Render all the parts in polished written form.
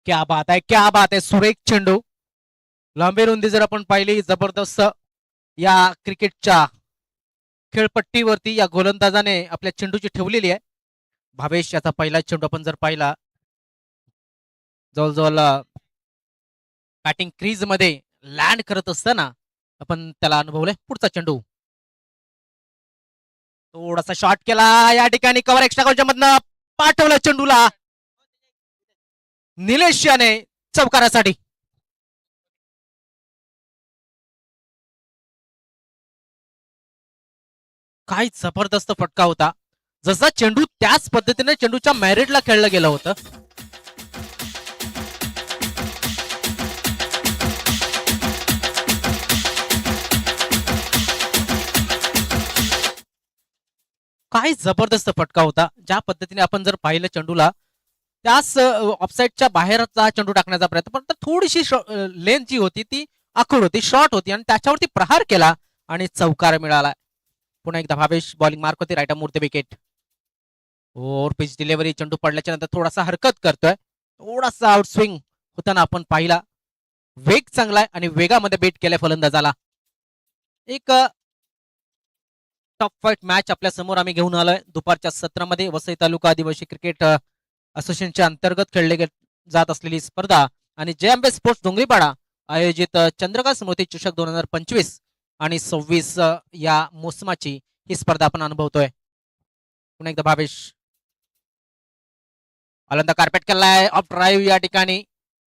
क्या बात आहे, क्या बात आहे. सुरेख चेंडू. लांबी रुंदी जर आपण पाहिली, जबरदस्त या क्रिकेटच्या खेळपट्टीवरती या गोलंदाजाने आपल्या चेंडूची ठेवलेली आहे. भावेश याचा पहिला चेंडू आपण जर पाहिला, जवळजवळ बॅटिंग क्रीज मध्ये लँड करत असताना आपण त्याला अनुभवलंय. पुढचा चेंडू, थोडासा शॉट केला या ठिकाणी, कव्हर एक्स्ट्रा गोलच्या मधनं पाठवलं चेंडूला निलेश याने चौकारासाठी. काय जबरदस्त फटका होता. जसा चेंडू त्याच पद्धतीने चेंडूच्या मॅरिटला खेळलं गेलं होतं. काय जबरदस्त फटका होता. ज्या पद्धतीने आपण जर पाहिलं चेंडूला, त्याच ऑफसाईडच्या बाहेरचा चेंडू टाकण्याचा प्रयत्न, पण थोडीशी लेंथ जी होती ती आखूड होती, शॉर्ट होती आणि त्याच्यावरती प्रहार केला आणि चौकार मिळाला. पुन्हा एकदा भावेश बॉलिंग मार्क होती, राईट मूर्ती विकेट. ओव्हर पिच डिलिव्हरी, चेंडू पडल्याच्या नंतर थोडासा हरकत करतोय, थोडासा आउट स्विंग होताना आपण पाहिला. वेग चांगला आहे आणि वेगामध्ये बेट केलाय फलंदाजाला. एक टॉप फाईट मॅच आपल्या समोर आम्ही घेऊन आलोय दुपारच्या सत्रामध्ये. वसई तालुका आदिवासी क्रिकेट असोसिएशनच्या अंतर्गत खेळले जात असलेली स्पर्धा आणि जय अंबे स्पोर्ट्स डोंगरीपाडा आयोजित चंद्रकांत स्मृती चषक 2025 आणि 26 या मोसमाची ही स्पर्धा आपण अनुभवतोय. पुन्हा एकदा भावेश आलंदा कार्पेट केलाय, ऑफ ड्राईव्ह या ठिकाणी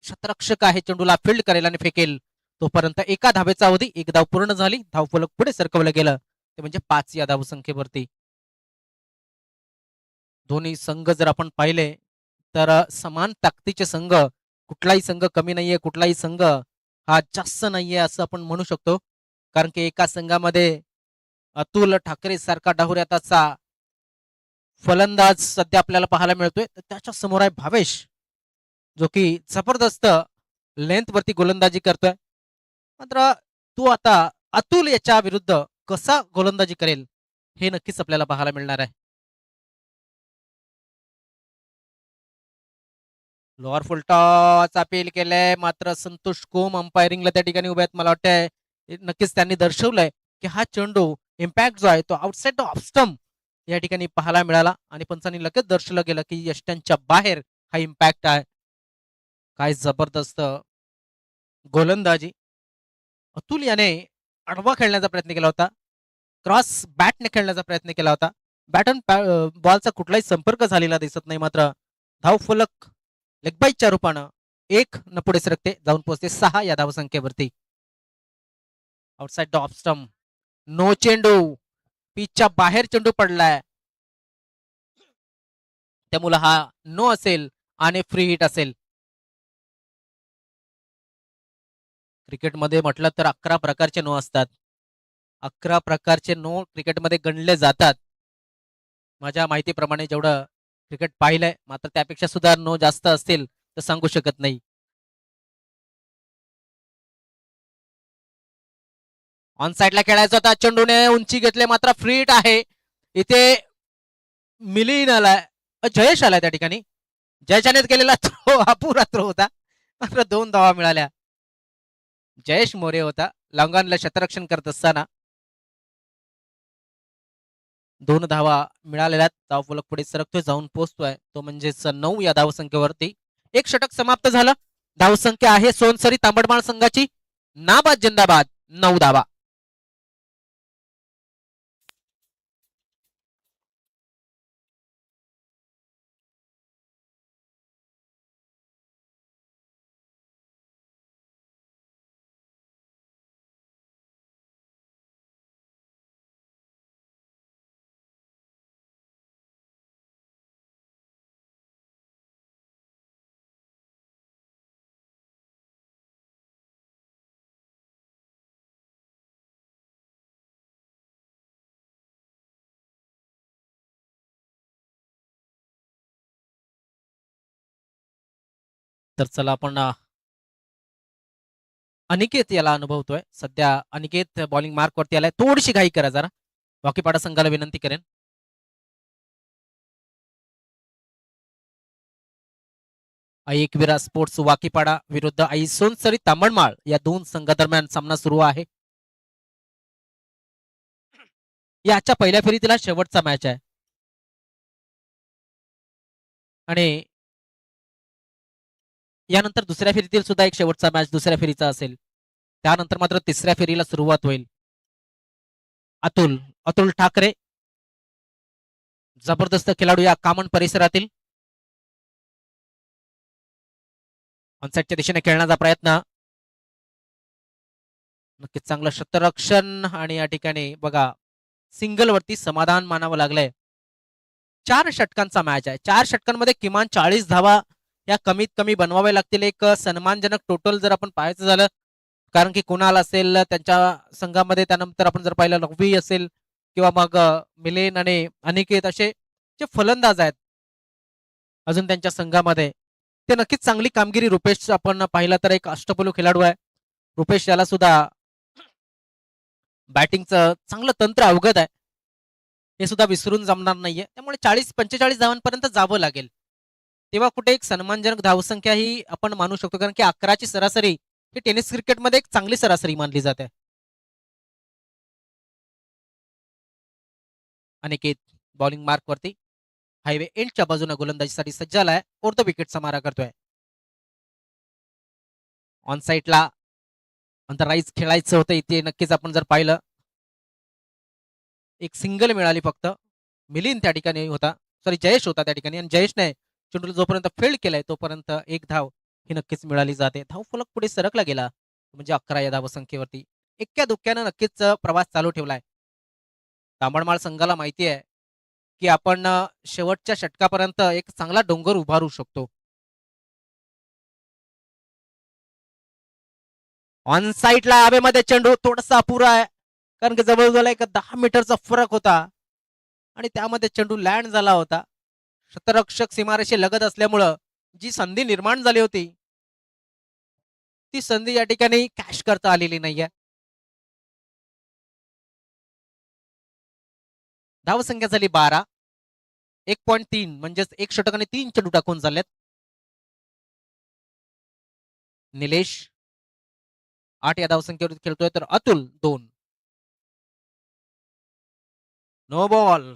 शतरक्षक आहे, चेंडूला फील्ड करेल आणि फेकेल. तोपर्यंत एका धावेचा अवधी, एक धाव पूर्ण झाली, धावफलक पुढे सरकवलं गेलं, ते म्हणजे 5 या धावसंख्येवरती. दोन्ही संघ जर आपण पाहिले तर समान ताकदीचे संघ, कुठलाही संघ कमी नाहीये, कुठलाही संघ हा जास्त नाहीये असं आपण म्हणू शकतो. कारण की एका संघामध्ये अतुल ठाकरे सारखा डाहुऱ्याचा फलंदाज सध्या आपल्याला पाहायला मिळतोय, तर त्याच्या समोर आहे भावेश, जो की जबरदस्त लेंथ वरती गोलंदाजी करतोय. मात्र तू आता अतुल याच्या विरुद्ध कसा गोलंदाजी करेल हे नक्कीच आपल्याला पाहायला मिळणार आहे. लोअर फुल टॉस अपील केलंय, मात्र संतोष कोम अंपायरिंगला त्या ठिकाणी उभे आहेत. मला वाटतंय नक्कीच त्यांनी दर्शवलंय की हा चेंडू इम्पॅक्ट जो आहे तो आउटसाइड ऑफ स्टंप या ठिकाणी पाहायला मिळाला आणि पंचांनी लगेच दर्शवलं गेलं की यष्ट्यांच्या बाहेर हा इम्पॅक्ट आहे. काय जबरदस्त गोलंदाजी. अतुल याने आडवा खेळण्याचा प्रयत्न केला होता, क्रॉस बॅटने खेळण्याचा प्रयत्न केला होता. बॅट आणि बॉलचा कुठलाही संपर्क झालेला दिसत नाही. मात्र धाव फलक लेगबाईच्या रूपानं 1 न पुढे सरकते, जाऊन पोहोचते 6 या धावसंख्येवरती. आउटसाइड ऑफ स्टंप, नो चेंडू, पिचच्या बाहेर चेंडू पडलाय, त्यामुळे हा नो असेल आणि फ्री हिट असेल. क्रिकेटमध्ये म्हटलं तर 11 प्रकारचे नो असतात. 11 प्रकारचे नो क्रिकेटमध्ये गणले जातात. माझ्या माहितीप्रमाणे जेवढं क्रिकेट पाहिलंय, मात्र त्यापेक्षा सुद्धा नो जास्त असतील तर सांगू शकत नाही. ऑन साइडला खेळायचा होता, चेंडूने उंची घेतले, मात्र फ्री हिट आहे. इथे मिलिन आलाय, जयेश आलाय त्या ठिकाणी. जयेशाने केलेला थ्रो अपुरा थ्रो होता, मात्र 2 धावा मिळाल्या. जयेश मोरे होता लॉंगॉनला शतरक्षण करत असताना. 2 धावा मिळालेल्या, धावफलक पुढे सरकतोय, जाऊन पोहोचतोय, तो म्हणजेच 9 या धावसंख्येवरती. एक षटक समाप्त झालं. धावसंख्या आहे सोनसरी तांबडमाळ संघाची नाबाद जिंदाबाद 9 धावा. तर चला आपण अनिकेत याला अनुभवतोय सध्या. अनिकेत बॉलिंग मार्क वरती आलाय, थोडीशी घाई करा जरा, वॉकीपाडा संघाला विनंती करेन. एकविरा स्पोर्ट्स वाकीपाडा विरुद्ध आई सोनसरी तांबडमाळ या दोन संघादरम्यान सामना सुरू आहे. याच्या पहिल्या फेरीतील शेवटचा मॅच आहे आणि यानंतर दुसऱ्या फेरीतील सुद्धा एक शेवटचा मॅच दुसऱ्या फेरीचा असेल. त्यानंतर मात्र तिसऱ्या फेरीला सुरुवात होईल. अतुल अतुल ठाकरे जबरदस्त खेळाडू या कामन परिसरातील. ऑनसाइडच्या दिशेने खेळण्याचा प्रयत्न, नक्कीच चांगलं क्षेत्ररक्षण आणि या ठिकाणी बघा सिंगल वरती समाधान मानावं लागलंय. 4 षटकांचा मॅच आहे. 4 षटकांमध्ये किमान 40 धावा या कमीत कमी बनवावे लागतील. एक सन्मानजनक टोटल जर आपण पाहायचं झालं, कारण की कुणाल असेल त्यांच्या संघामध्ये, त्यानंतर आपण जर पाहिलं लघवी असेल किंवा मग मिलेन आणि अनिकेत असे जे फलंदाज आहेत अजून त्यांच्या संघामध्ये, ते नक्कीच चांगली कामगिरी. रुपेश आपण पाहिलं तर एक अष्टपैलू खेळाडू आहे. रुपेश याला सुद्धा बॅटिंगचं चांगलं तंत्र अवगत आहे, हे सुद्धा विसरून जमणार नाहीये. त्यामुळे 40-45 धावांपर्यंत जावं लागेल, तेव्हा कुठे एक सन्मानजनक धावसंख्या ही आपण मानू शकतो. कारण की 11ची सरासरी ही टेनिस क्रिकेटमध्ये एक चांगली सरासरी मानली जाते. अनिकेत बॉलिंग मार्क वरती हायवे एंडच्या बाजूने गोलंदाजीसाठी सज्ज झालाय. अर्ध विकेटचा मारा करतोय. ऑन साईडला अंतराईज खेळायचं होतं इथे. नक्कीच आपण जर पाहिलं एक सिंगल मिळाली फक्त. मिलिंद त्या ठिकाणी होता, सॉरी जयेश होता त्या ठिकाणी, आणि जयेशने चेंडूला जोपर्यंत फील्ड केलाय तोपर्यंत एक धाव ही नक्कीच मिळाली जाते. धाव फलक पुढे सरकला गेला, म्हणजे 11 या धावसंख्येवरती एक्क्या दुक्क्यानं नक्कीच प्रवास चालू ठेवलाय. तांबडमाळ संघाला माहिती आहे की आपण शेवटच्या षटकापर्यंत एक चांगला डोंगर उभारू शकतो. ऑन साईडला हवेमध्ये चेंडू थोडासा अपुरा आहे, कारण की जवळजवळ एक 10 मीटरचा फरक होता आणि त्यामध्ये चेंडू लँड झाला होता. क्षेत्ररक्षक सीमारेषे लगत असल्यामुळं जी संधी निर्माण झाली होती ती संधी या ठिकाणी कॅश करता आलेली नाहीये. धावसंख्या झाली 12. 1.3 म्हणजेच 1 षटक आणि 3 चेंडू टाकून झालेत. निलेश 8 या धावसंख्येवर खेळतोय, तर अतुल 2. No ball.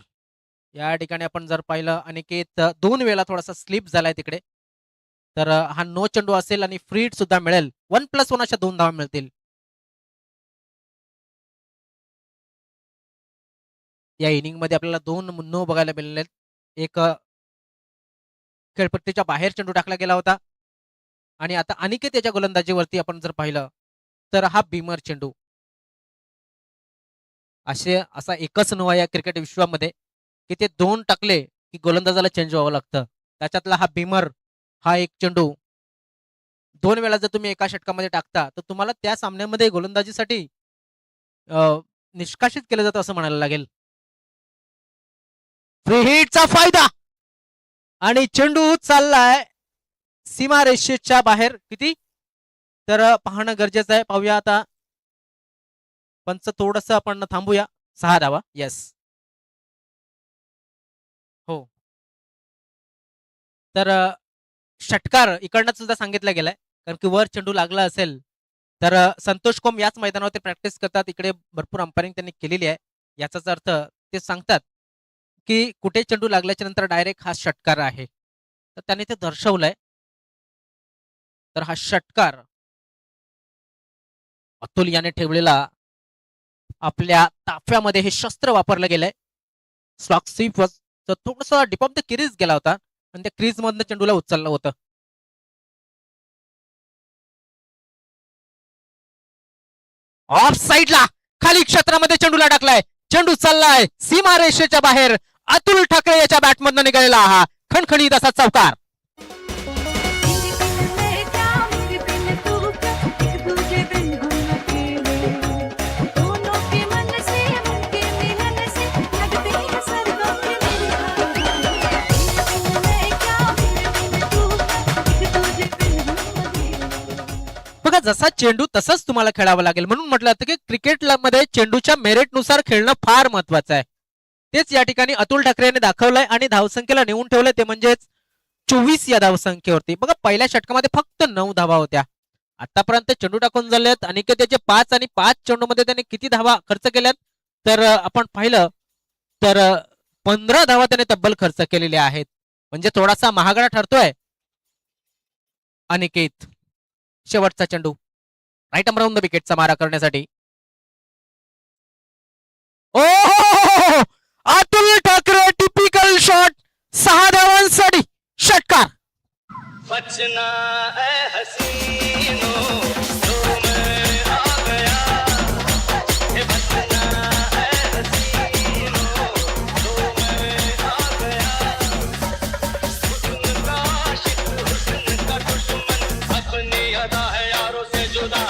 या ठिकाणी आपण जर पाहिलं अनिकेत 2 वेळा थोडासा स्लिप झालाय तिकडे, तर हा नो चेंडू असेल आणि फ्री हिट सुद्धा मिळेल. 1+1 अशा 2 धावा मिळतील. या इनिंग मध्ये आपल्याला 2 नो बघायला मिळाले. एक खेळपट्टीच्या बाहेर चेंडू टाकला गेला होता आणि आता अनिकेत याच्या गोलंदाजीवरती आपण जर पाहिलं तर हा बीमर चेंडू. असा एकच नो आहे या क्रिकेट विश्वामध्ये की ते 2 टाकले की गोलंदाजाला चेंज व्हावं लागतं. त्याच्यातला हा बीमर हा एक चेंडू 2 वेळा जर तुम्ही एका षटकामध्ये टाकता तर तुम्हाला त्या सामन्यामध्ये गोलंदाजीसाठी निष्कासित केलं जातं असं म्हणायला लागेल. फ्री हिटचा फायदा आणि चेंडू चाललाय सीमारेषेच्या बाहेर. किती तर पाहणं गरजेचं आहे. पाहूया आता पंच थोडस आपण थांबूया. 6 धावा. येस, हो. तर षटकार इकडनं सुद्धा सांगितलं गेलाय, कारण की वर चेंडू लागला असेल तर संतोष कोम याच मैदानावरती प्रॅक्टिस करतात. इकडे भरपूर अंपायरिंग त्यांनी केलेली आहे. याचाच अर्थ ते सांगतात की कुठे चेंडू लागल्याच्या नंतर डायरेक्ट हा षटकार आहे, तर त्यांनी ते दर्शवलंय. तर हा षटकार अतुल याने ठेवलेला आपल्या ताफ्यामध्ये हे शस्त्र वापरलं गेलंय. स्लॉक स्वीप थोडस डिप ऑफ द क्रीज गेला होता आणि त्या क्रीज मधनं चेंडूला उचललं होतं. ऑफ साईडला खाली क्षेत्रामध्ये चेंडूला टाकलाय. चेंडू चाललाय सीमारेषेच्या बाहेर. अतुल ठाकरे याच्या बॅटमधनं निघालेला हा खणखणीत असा चौकार. बघा, जसा चेंडू तसंच तुम्हाला खेळावं लागेल. म्हणून म्हटलं जातं की क्रिकेट मध्ये चेंडूच्या मेरिटनुसार खेळणं फार महत्वाचं आहे. तेच या ठिकाणी अतुल ठाकरे यांनी दाखवलंय आणि धावसंख्येला नेऊन ठेवलंय. ते म्हणजेच 24 या धावसंख्येवरती. बघा पहिल्या षटकामध्ये फक्त 9 धावा होत्या. आतापर्यंत चेंडू टाकून झालेत अनिकेतचे 5 आणि 5 चेंडूमध्ये त्याने किती धावा खर्च केल्यात तर आपण पाहिलं तर 15 धावा त्याने तब्बल खर्च केलेल्या आहेत. म्हणजे थोडासा महागडा ठरतोय अनिकेत. शेवटचा चेंडू राईट आर्म राऊंड द विकेटचा मारा करण्यासाठी. ओ अतुल ठाकरे टिपिकल शॉट 6 धावांसाठी षटकार. बचना ए हसीनो तो मैं आ गया ये बचना ए हसीनो तो मैं आ गया हुस्न का आशिक हुस्न का दुश्मन अपनी अदा है यारों से जुदा.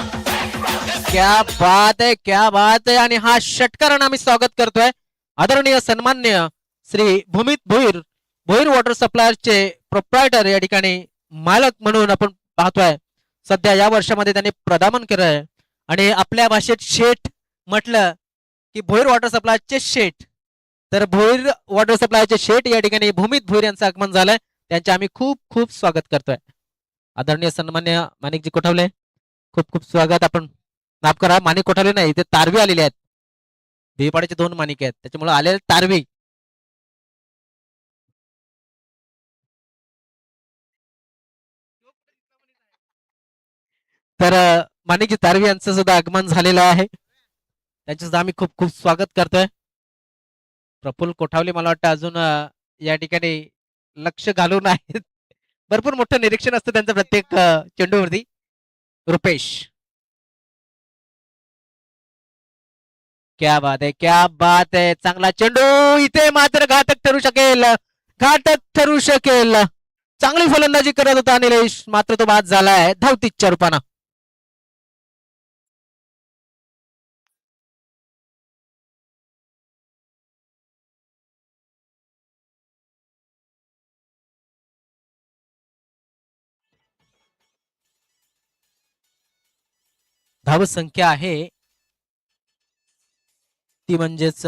क्या बात आहे, क्या बात आहे. आणि हा षटकारानं आम्ही स्वागत करतोय आदरणीय सन्मान्य श्री भूमित भोईर, भोईर वॉटर सप्लायरचे प्रोप्रायटर या ठिकाणी मालक म्हणून आपण पाहतोय. सध्या या वर्षामध्ये त्यांनी प्रदामन केलंय आणि आपल्या भाषेत शेठ म्हटलं की भोईर वॉटर सप्लायचे शेठ, तर भोईर वॉटर सप्लायचे शेठ या ठिकाणी भूमित भोईर यांचं आगमन झालंय. त्यांचे आम्ही खूप खूप स्वागत करतोय. आदरणीय सन्मान्य माणिकजी कोठावले, खूप खूप स्वागत. आपण माफ करा, माणिक कोठावले नाही, इथे तारवी आलेले आहेत. देवीपाड्याचे 2 माणिक आहेत, त्याच्यामुळे आलेले तारवी. तर माणिकजी तारवी यांचं सुद्धा आगमन झालेलं आहे. त्यांचे सुद्धा आम्ही खूप खूप स्वागत करतोय. प्रफुल्ल कोठावले मला वाटतं अजून या ठिकाणी लक्ष घालून आहेत. भरपूर मोठं निरीक्षण असतं त्यांचं प्रत्येक चेंडूवरती. रुपेश, क्या बात आहे, क्या बात आहे. चांगला चेंडू इथे मात्र घातक ठरू शकेल, घातक ठरू शकेल. चांगली फलंदाजी करत होता निलेश, मात्र तो बाद झालाय धावतीच्या रूपानं. धावसंख्या आहे ती म्हणजेच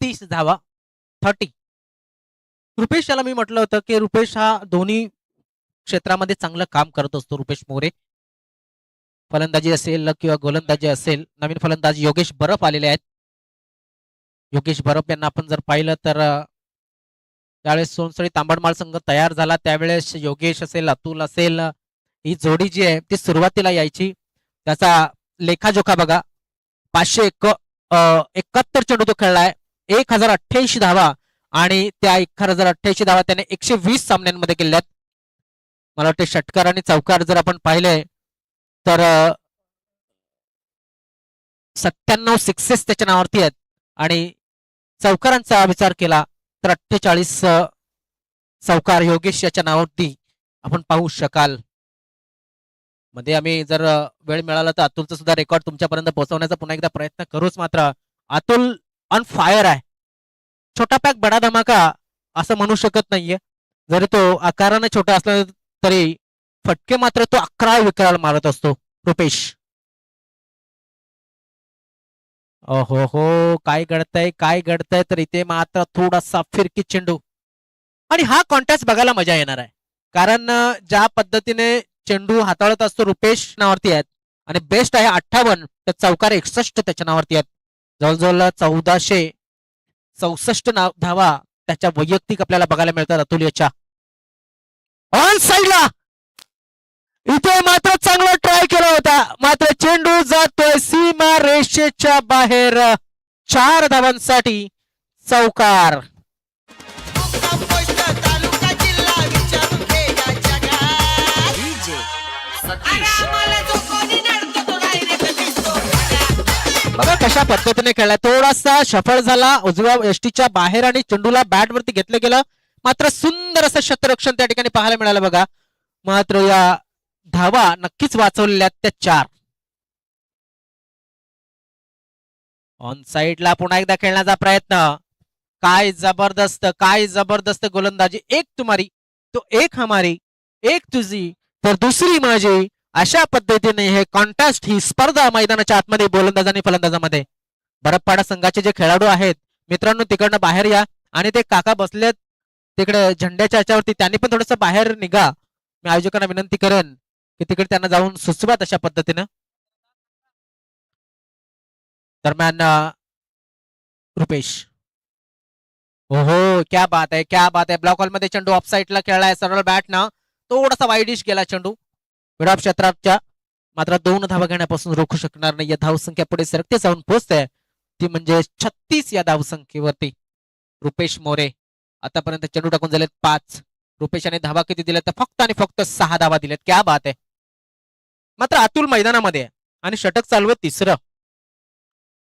30 धावा, 30. रुपेश याला मी म्हटलं होतं की रुपेश हा दोन्ही क्षेत्रामध्ये चांगलं काम करत असतो. रुपेश मोरे फलंदाजी असेल किंवा गोलंदाजी असेल. नवीन फलंदाज योगेश बरफ आलेले आहेत. योगेश बरफ यांना आपण जर पाहिलं तर त्यावेळेस सोनसळी तांबडमाळ संघ तयार झाला त्यावेळेस योगेश असेल, अतुल असेल, ही जोडी जी आहे ती सुरुवातीला यायची. त्याचा लेखाजोखा बघा, 571 चेंडू तो खेळलाय, 1088 धावा आणि त्या 1088 धावा त्याने 120 सामन्यांमध्ये केल्यात. मला वाटते षटकार आणि चौकार जर आपण पाहिले तर 97 सिक्सेस त्याच्या नावावरती आहेत आणि चौकारांचा विचार केला तर 48 चौकार योगेश याच्या नावावरती आपण पाहू शकाल. मध्ये आम्ही जर वेळ मिळाला तर अतुलचं सुद्धा रेकॉर्ड तुमच्यापर्यंत पोहोचवण्याचा पुन्हा एकदा प्रयत्न करूच. मात्र अतुल ऑन फायर आहे. छोटा पॅक बडा धमाका असं म्हणू शकत नाहीये. जरी तो आकाराने छोटा असला तरी फटके मात्र तो 11 विकराल मारत असतो. रुपेश, हो हो, काय घडतंय काय घडतंय. तर इथे मात्र थोडासा फिरकी चेंडू आणि हा कॉन्टॅस्ट बघायला मजा येणार आहे. कारण ज्या पद्धतीने चेंडू हाताळत असतो रुपेश नावावरती आहेत आणि बेस्ट आहे 58 तर चौकार 61 त्याच्या नावावरती आहेत. जवळजवळ 1464 धावा त्याच्या वैयक्तिक आपल्याला बघायला मिळतात अतुल याच्या. ऑन साईडला इथे मात्र चांगला ट्राय केला होता, मात्र चेंडू जातोय सीमा रेषेच्या बाहेर. 4 धावांसाठी चौकार. बघा कशा पद्धतीने खेळला, थोडासा सफळ झाला उजव्या यष्टीच्या बाहेर आणि चेंडूला बॅट वरती घेतलं गेलं. मात्र सुंदर असं शतरक्षण त्या ठिकाणी पाहायला मिळालं बघा. मात्र या धावा नक्कीच वाचवलेल्या त्या 4. ऑन साइडला पुन्हा एकदा खेळण्याचा प्रयत्न. काय जबरदस्त, काय जबरदस्त गोलंदाजी. एक तुम्हारी तो एक हमारी, एक तुझी तर दुसरी माझी. अशा पद्धतीने हे कॉन्टेस्ट, ही स्पर्धा मैदानाच्या आतमध्ये गोलंदाज आणि फलंदाजामध्ये. बरफपाडा संघाचे जे खेळाडू आहेत मित्रांनो तिकडनं बाहेर या आणि ते काका बसलेत तिकडे झेंड्याच्या याच्यावरती त्यांनी पण थोडस बाहेर निघा. मी आयोजकांना विनंती करेन की तिकडे त्यांना जाऊन सुचवा तशा पद्धतीनं. दरम्यान रुपेश, ओहो क्या बात आहे, क्या बात आहे. ब्लॉक हॉल मध्ये चेंडू ऑफ साईडला खेळलाय, सरळ बॅट ना थोडासा वाईडिश गेला चेंडू मिड क्षेत्राच्या. मात्र 2 धावा घेण्यापासून रोखू शकणार नाही. धावसंख्या पुढे सरकते जाऊन पोहोचते, ती म्हणजे 36 या धावसंख्येवरती. रुपेश मोरे आतापर्यंत चेंडू टाकून झालेत 5. रुपेशाने धावा किती दिल्या तर फक्त आणि फक्त 6 धावा दिल्यात. क्या बात आहे. मात्र अतुल मैदानामध्ये आणि षटक चालू आहे 3रं.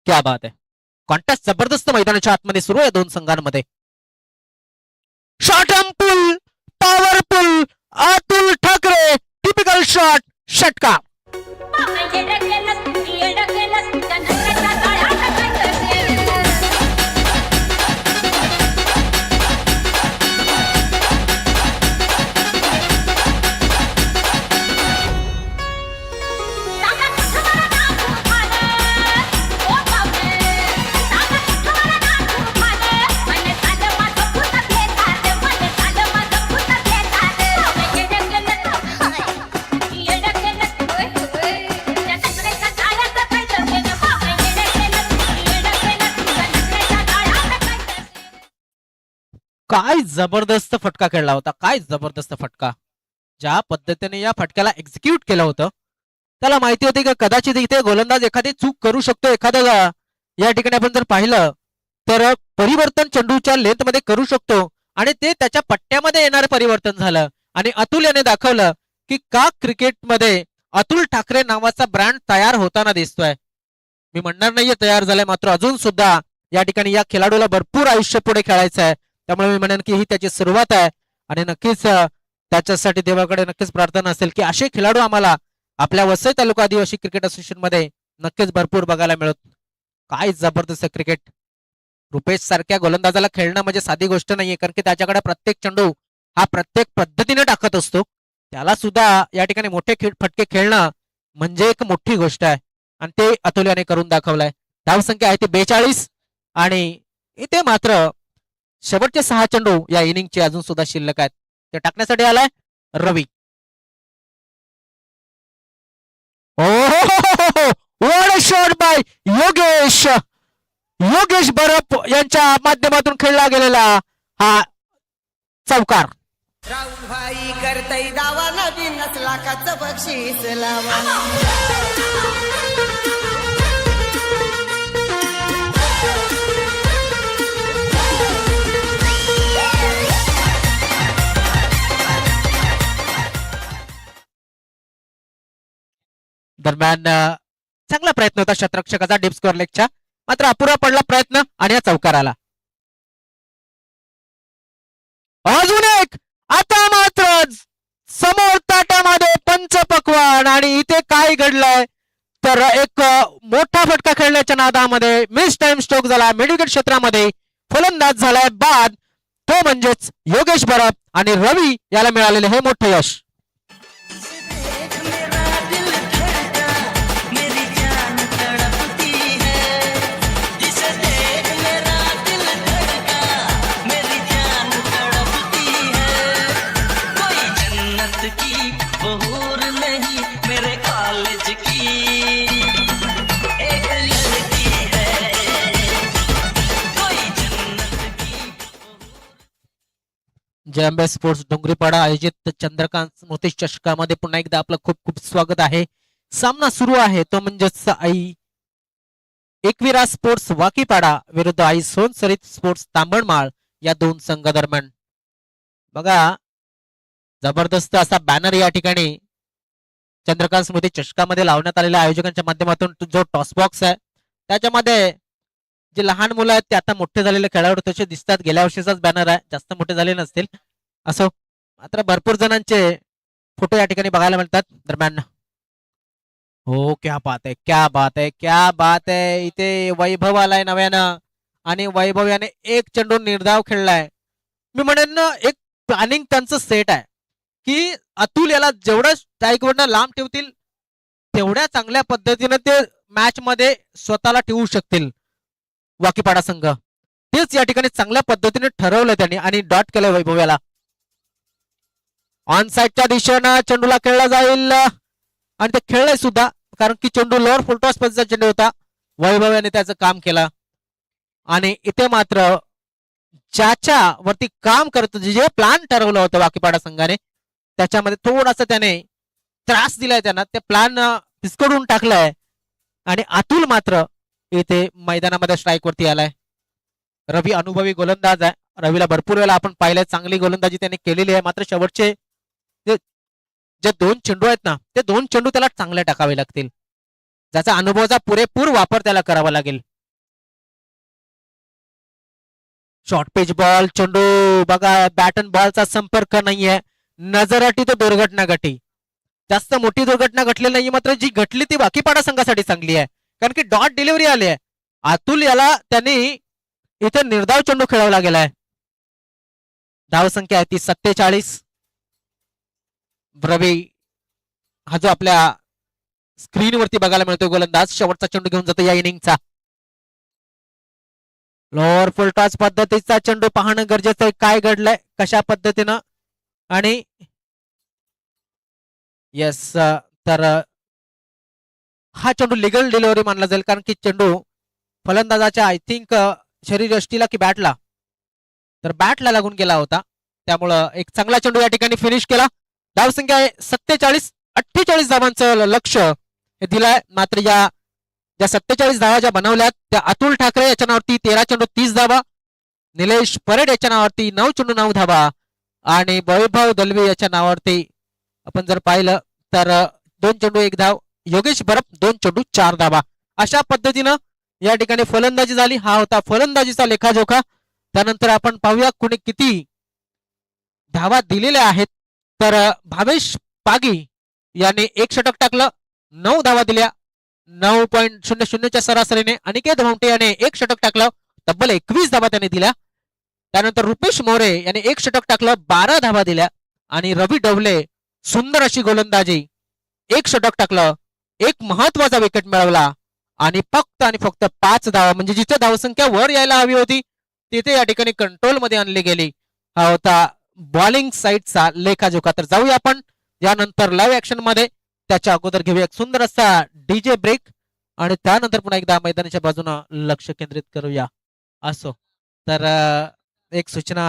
क्या बात आहे. कॉन्टॅस्ट जबरदस्त मैदानाच्या आतमध्ये सुरू आहे 2 संघांमध्ये. Shot pull, powerful Atul Thackeray, typical shot, षटकार. काय जबरदस्त फटका खेळला होता, काय जबरदस्त फटका. ज्या पद्धतीने या फटक्याला एक्झिक्यूट केलं होतं, त्याला माहिती होती की कदाचित इथे गोलंदाज एखादी चूक करू शकतो. एखाद्या या ठिकाणी आपण जर पाहिलं तर परिवर्तन चेंडूच्या लेंथ मध्ये करू शकतो आणि ते त्याच्या पट्ट्यामध्ये येणारे परिवर्तन झालं. आणि अतुल याने दाखवलं की का क्रिकेटमध्ये अतुल ठाकरे नावाचा ब्रँड तयार होताना दिसतोय. मी म्हणणार नाहीये तयार झालाय, मात्र अजून सुद्धा या ठिकाणी या खेळाडूला भरपूर आयुष्य पुढे खेळायचं आहे. त्यामुळे मी म्हणेन की ही त्याची सुरुवात आहे आणि नक्कीच त्याच्यासाठी देवाकडे नक्कीच प्रार्थना असेल की असे खेळाडू आम्हाला आपल्या वसई तालुका आदिवासी क्रिकेट असोसिएशन मध्ये नक्कीच भरपूर बघायला मिळत. काय जबरदस्त क्रिकेट. रुपेश सारख्या गोलंदाजाला खेळणं म्हणजे साधी गोष्ट नाहीये, कारण की त्याच्याकडे प्रत्येक चेंडू हा प्रत्येक पद्धतीने टाकत असतो. त्याला सुद्धा या ठिकाणी मोठे फटके खेळणं म्हणजे एक मोठी गोष्ट आहे आणि ते अतुल याने करून दाखवलंय. धावसंख्या आहे ती 42 आणि इथे मात्र शेवटचे 6 चेंडू या इनिंगचे अजून सुद्धा शिल्लक आहेत. ते टाकण्यासाठी आलाय Ravi. What shot by Yogesh. Yogesh Barap यांच्या माध्यमातून खेळला गेलेला हा चौकार. राहुल भाई करतई दावा, नवीन लाखाचं बक्षीस लावा. दरम्यान चांगला प्रयत्न होता शतरक्षकाचा डीप स्कोअर लेगच्या, मात्र अपुरा पडला प्रयत्न आणि या चौकाराला. अजून एक, आता मात्र समोर ताटामध्ये पंचपक्वान आणि इथे काय घडलंय तर एक मोठा फटका खेळण्याच्या नादामध्ये मिस टाइम स्ट्रोक झाला. मिडविकेट क्षेत्रामध्ये फलंदाज झालाय बाद, तो म्हणजेच योगेश बरप आणि रवी याला मिळालेले हे मोठे यश. जयंबे स्पोर्ट्स डोंगरीपाडा आयोजित चंद्रकांत स्मृती चषकामध्ये पुन्हा एकदा आपलं खूप खूप स्वागत आहे. सामना सुरू आहे तो म्हणजेच आई एकविरा स्पोर्ट्स वाकीपाडा विरुद्ध आई सोनसरीत स्पोर्ट्स तांबणमाळ या 2 संघ दरम्यान. बघा जबरदस्त असा बॅनर या ठिकाणी चंद्रकांत स्मृती चषकामध्ये लावण्यात आलेल्या आयोजकांच्या माध्यमातून जो टॉस बॉक्स आहे त्याच्यामध्ये जे लहान मुलं आहेत ते आता मोठे झालेले खेळाडू तसे दिसतात. गेल्या वर्षीचाच बॅनर आहे, जास्त मोठे झाले नसतील. असो, मात्र भरपूर जणांचे फोटो या ठिकाणी बघायला मिळतात. दरम्यान हो क्या बात आहे, क्या बात आहे, क्या बात आहे. इथे वैभव आलाय नव्यानं आणि वैभव याने एक चेंडू निर्धाव खेळलाय. मी म्हणेन ना एक प्लॅनिंग त्यांचं सेट आहे की अतुल याला जेवढं स्ट्राईकवरनं लांब ठेवतील तेवढ्या चांगल्या पद्धतीने ते मॅच मध्ये स्वतःला ठेवू शकतील वाकीपाडा संघ. नक्कीच या ठिकाणी चांगल्या पद्धतीने ठरवलं त्यांनी आणि डॉट केलं वैभव याला. ऑन साईडच्या दिशेनं चेंडूला खेळला जाईल आणि ते खेळलंय सुद्धा, कारण की चेंडू लोअर फुलटॉस पद्धतीचा चेंडू होता. वैभव याने त्याचं काम केलं आणि इथे मात्र ज्याच्या वरती काम करत जे प्लान ठरवलं होतं वाकीपाडा संघाने त्याच्यामध्ये थोडासा त्याने त्रास दिलाय, त्यांना ते प्लान फिसकडून टाकलाय आणि अतुल मात्र इथे मैदानामध्ये स्ट्राईक वरती आलाय. रवी अनुभवी गोलंदाज आहे. रवीला भरपूर वेळा आपण पाहिलंय चांगली गोलंदाजी त्याने केलेली आहे. मात्र शेवटचे जे 2 चेंडू आहेत ना, ते 2 चेंडू त्याला चांगले टाकावे लागतील, ज्याचा अनुभवाचा पुरेपूर वापर त्याला करावा लागेल. शॉर्ट पिच बॉल चेंडू बघा, बॅट अँड बॉलचा संपर्क नाहीये. नजरअटी तो दुर्घटना घटी, जास्त मोठी दुर्घटना घटलेली नाही, मात्र जी घटली ती वाकीपाडा संघासाठी चांगली आहे, कारण की डॉट डिलिव्हरी आली आहे. अतुल याला त्यांनी इथे निर्धाव चेंडू खेळवला गेलाय. धावसंख्या आहे ती 47. रवी हा जो आपल्या स्क्रीनवरती बघायला मिळतोय गोलंदाज शेवटचा चेंडू घेऊन जातो या इनिंगचा. लोअर फुल टॉस पद्धतीचा चेंडू पाहणं गरजेचं आहे, काय घडलंय कशा पद्धतीनं. आणि येस, तर हा चेंडू लिगल डिलिव्हरी मानला जाईल, कारण की चेंडू फलंदाजाच्या आय थिंक शरीरयष्टीला की बॅटला, तर बॅटला लागून गेला होता. त्यामुळं एक चांगला चेंडू या ठिकाणी फिनिश केला. धावसंख्या आहे 47. 48 धावांचं लक्ष हे दिलाय. मात्र या ज्या 47 धावा ज्या बनवल्यात त्या अतुल ठाकरे याच्या नावावरती 13 चेंडू 30 धावा, निलेश परेड याच्या नावावरती 9 चेंडू 9 धावा आणि वैभव दलवी याच्या नावावरती आपण जर पाहिलं तर 2 चेंडू 1 धाव, योगेश बरप 2 चेंडू 4 धावा. अशा पद्धतीनं या ठिकाणी फलंदाजी झाली. हा होता फलंदाजीचा लेखाजोखा. त्यानंतर आपण पाहूया कुणी किती धावा दिलेल्या आहेत. तर भावेश पागी याने 1 षटक टाकलं, 9 धावा दिल्या 9.00च्या सरासरीने. अनिकेत भामटे याने 1 षटक टाकलं, तब्बल 21 धावा त्याने दिल्या. त्यानंतर रुपेश मोरे याने 1 षटक टाकलं, 12 धावा दिल्या. आणि रवी डवले सुंदर अशी गोलंदाजी, 1 षटक टाकलं, एक महत्वाचा विकेट मिळवला आणि फक्त 5 धावा, म्हणजे जिथे धावसंख्या वर यायला हवी होती तिथे या ठिकाणी कंट्रोल मध्ये आणली गेली. हा होता बॉलिंग साईडचा लेखाजोखा. तर जाऊया आपण यानंतर लाईव्ह ऍक्शन मध्ये. त्याच्या अगोदर घेऊया एक सुंदर असा डीजे ब्रेक आणि त्यानंतर पुन्हा एकदा मैदानाच्या बाजूने लक्ष केंद्रित करूया. असो तर एक सूचना,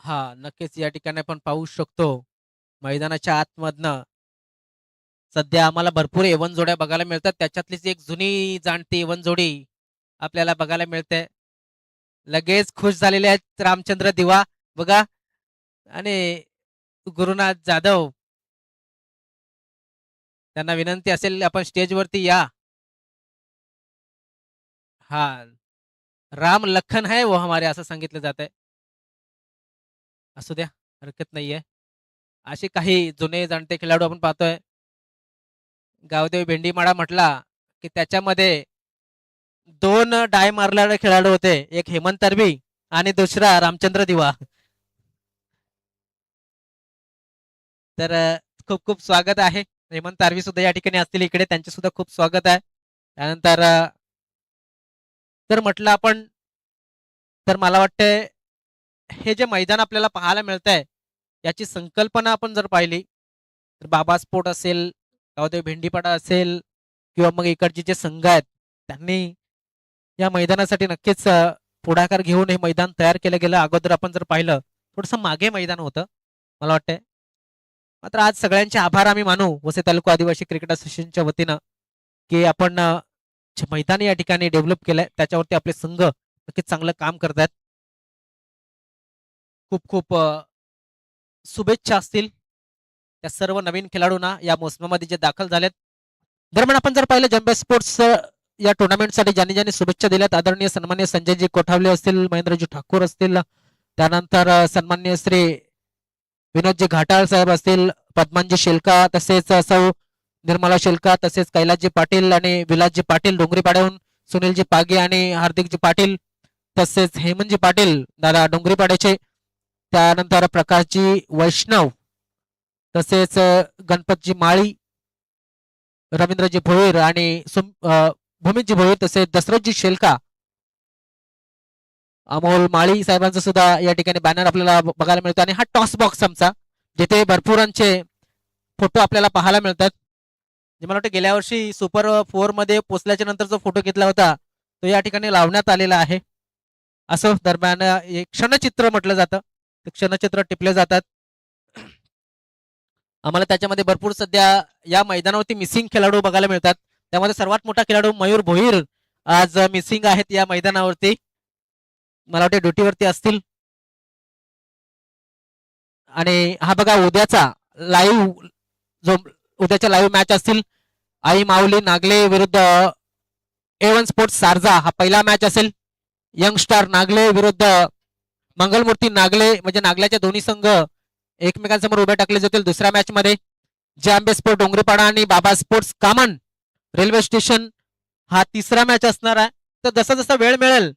हा नक्कीच या ठिकाणी आपण पाहू शकतो मैदानाच्या आतमधनं सध्या आम्हाला भरपूर एवन जोड्या बघायला मिळतात. त्याच्यातलीच एक जुनी जाणती एवन जोडी आपल्याला बघायला मिळते. लगेच खुश झालेले आहेत रामचंद्र दिवा बघा आणि गुरुनाथ जाधव. त्यांना विनंती असेल आपण स्टेजवरती या. हा, राम लखन है वो हमारे असं सांगितलं जात आहे. असू द्या, हरकत नाहीये. असे काही जुने जाणते खेळाडू आपण पाहतोय. गावदेव भेंडीमाळा म्हटला की त्याच्यामध्ये 2 डाय मारणारे खेळाडू होते, एक हेमंत तरबी आणि दुसरा रामचंद्र दिवा. तर खूप खूप स्वागत आहे. हेमंत तारवी सुद्धा या ठिकाणी असतील इकडे, त्यांचे सुद्धा खूप स्वागत आहे. त्यानंतर तर म्हटलं आपण, तर मला वाटतंय हे जे मैदान आपल्याला पाहायला मिळतंय याची संकल्पना आपण जर पाहिली तर बाबा स्पोर्ट असेल, गावदेव भेंडीपाडा असेल किंवा मग इकडचे जे संघ आहेत त्यांनी या मैदानासाठी नक्कीच पुढाकार घेऊन हे मैदान तयार केलं गेलं. अगोदर आपण जर पाहिलं थोडस मागे मैदान होतं मला वाटतंय. मात्र आज सगळ्यांचे आभार आम्ही मानू वसई तालुका आदिवासी क्रिकेट असोसिएशनच्या वतीनं की आपण जे मैदान या ठिकाणी डेव्हलप केलंय त्याच्यावरती आपले संघ नक्कीच चांगलं काम करतात. खूप खूप शुभेच्छा असतील त्या सर्व नवीन खेळाडूंना या मोसमामध्ये जे दाखल झालेत. दरम्यान आपण जर पाहिलं जम्बे स्पोर्ट्स या टुर्नामेंटसाठी ज्यांनी ज्यांनी शुभेच्छा दिल्यात, आदरणीय सन्मान्य संजयजी कोठावले असतील, महेंद्रजी ठाकूर असतील, त्यानंतर सन्मान्य श्री विनोदजी घाटाळ साहेब असतील, पद्मांजी शेलका, तसेच सौ निर्मला शेलका, तसेच कैलासजी पाटील आणि विलासजी पाटील डोंगरीपाड्याहून, सुनीलजी पागे आणि हार्दिकजी पाटील, तसेच हेमंतजी पाटील दादा डोंगरीपाड्याचे, त्यानंतर प्रकाशजी वैष्णव, तसेच गणपतजी माळी, रवींद्रजी भोईर आणि भूमिजी भोईर तसेच दशरथजी शेलका, अमोल माळी साहेबांचा सुद्धा या ठिकाणी बॅनर आपल्याला बघायला मिळतो. आणि हा टॉस बॉक्स आमचा, जिथे भरपूरांचे फोटो आपल्याला पाहायला मिळतात. जे मला वाटतं गेल्या वर्षी सुपर 4 मध्ये पोचल्याच्या नंतर जो फोटो घेतला होता तो या ठिकाणी लावण्यात आलेला आहे. असं दरम्यान एक क्षणचित्र म्हटलं जातं, ते क्षणचित्र टिपले जातात. आम्हाला त्याच्यामध्ये भरपूर सध्या या मैदानावरती मिसिंग खेळाडू बघायला मिळतात. त्यामध्ये सर्वात मोठा खेळाडू मयूर भोईर आज मिसिंग आहेत या मैदानावरती. मला वाटते ड्युटीवरती असतील. आणि हा बघा उद्याचा लाईव्ह, जो उद्याच्या लाईव्ह मॅच असतील, आई माऊली नागले विरुद्ध A1 स्पोर्ट्स सारजा, हा पहिला मॅच असेल. यंग स्टार नागले विरुद्ध मंगलमूर्ती नागले, म्हणजे नागल्याचे दोन्ही संघ एकमेकांसमोर उभे टाकले जातील दुसऱ्या मॅच मध्ये. जांबे स्पोर्ट डोंगरीपाडा आणि बाबा स्पोर्ट्स कामन रेल्वे स्टेशन, हा तिसरा मॅच असणार आहे. तर जसा जसा वेळ मिळेल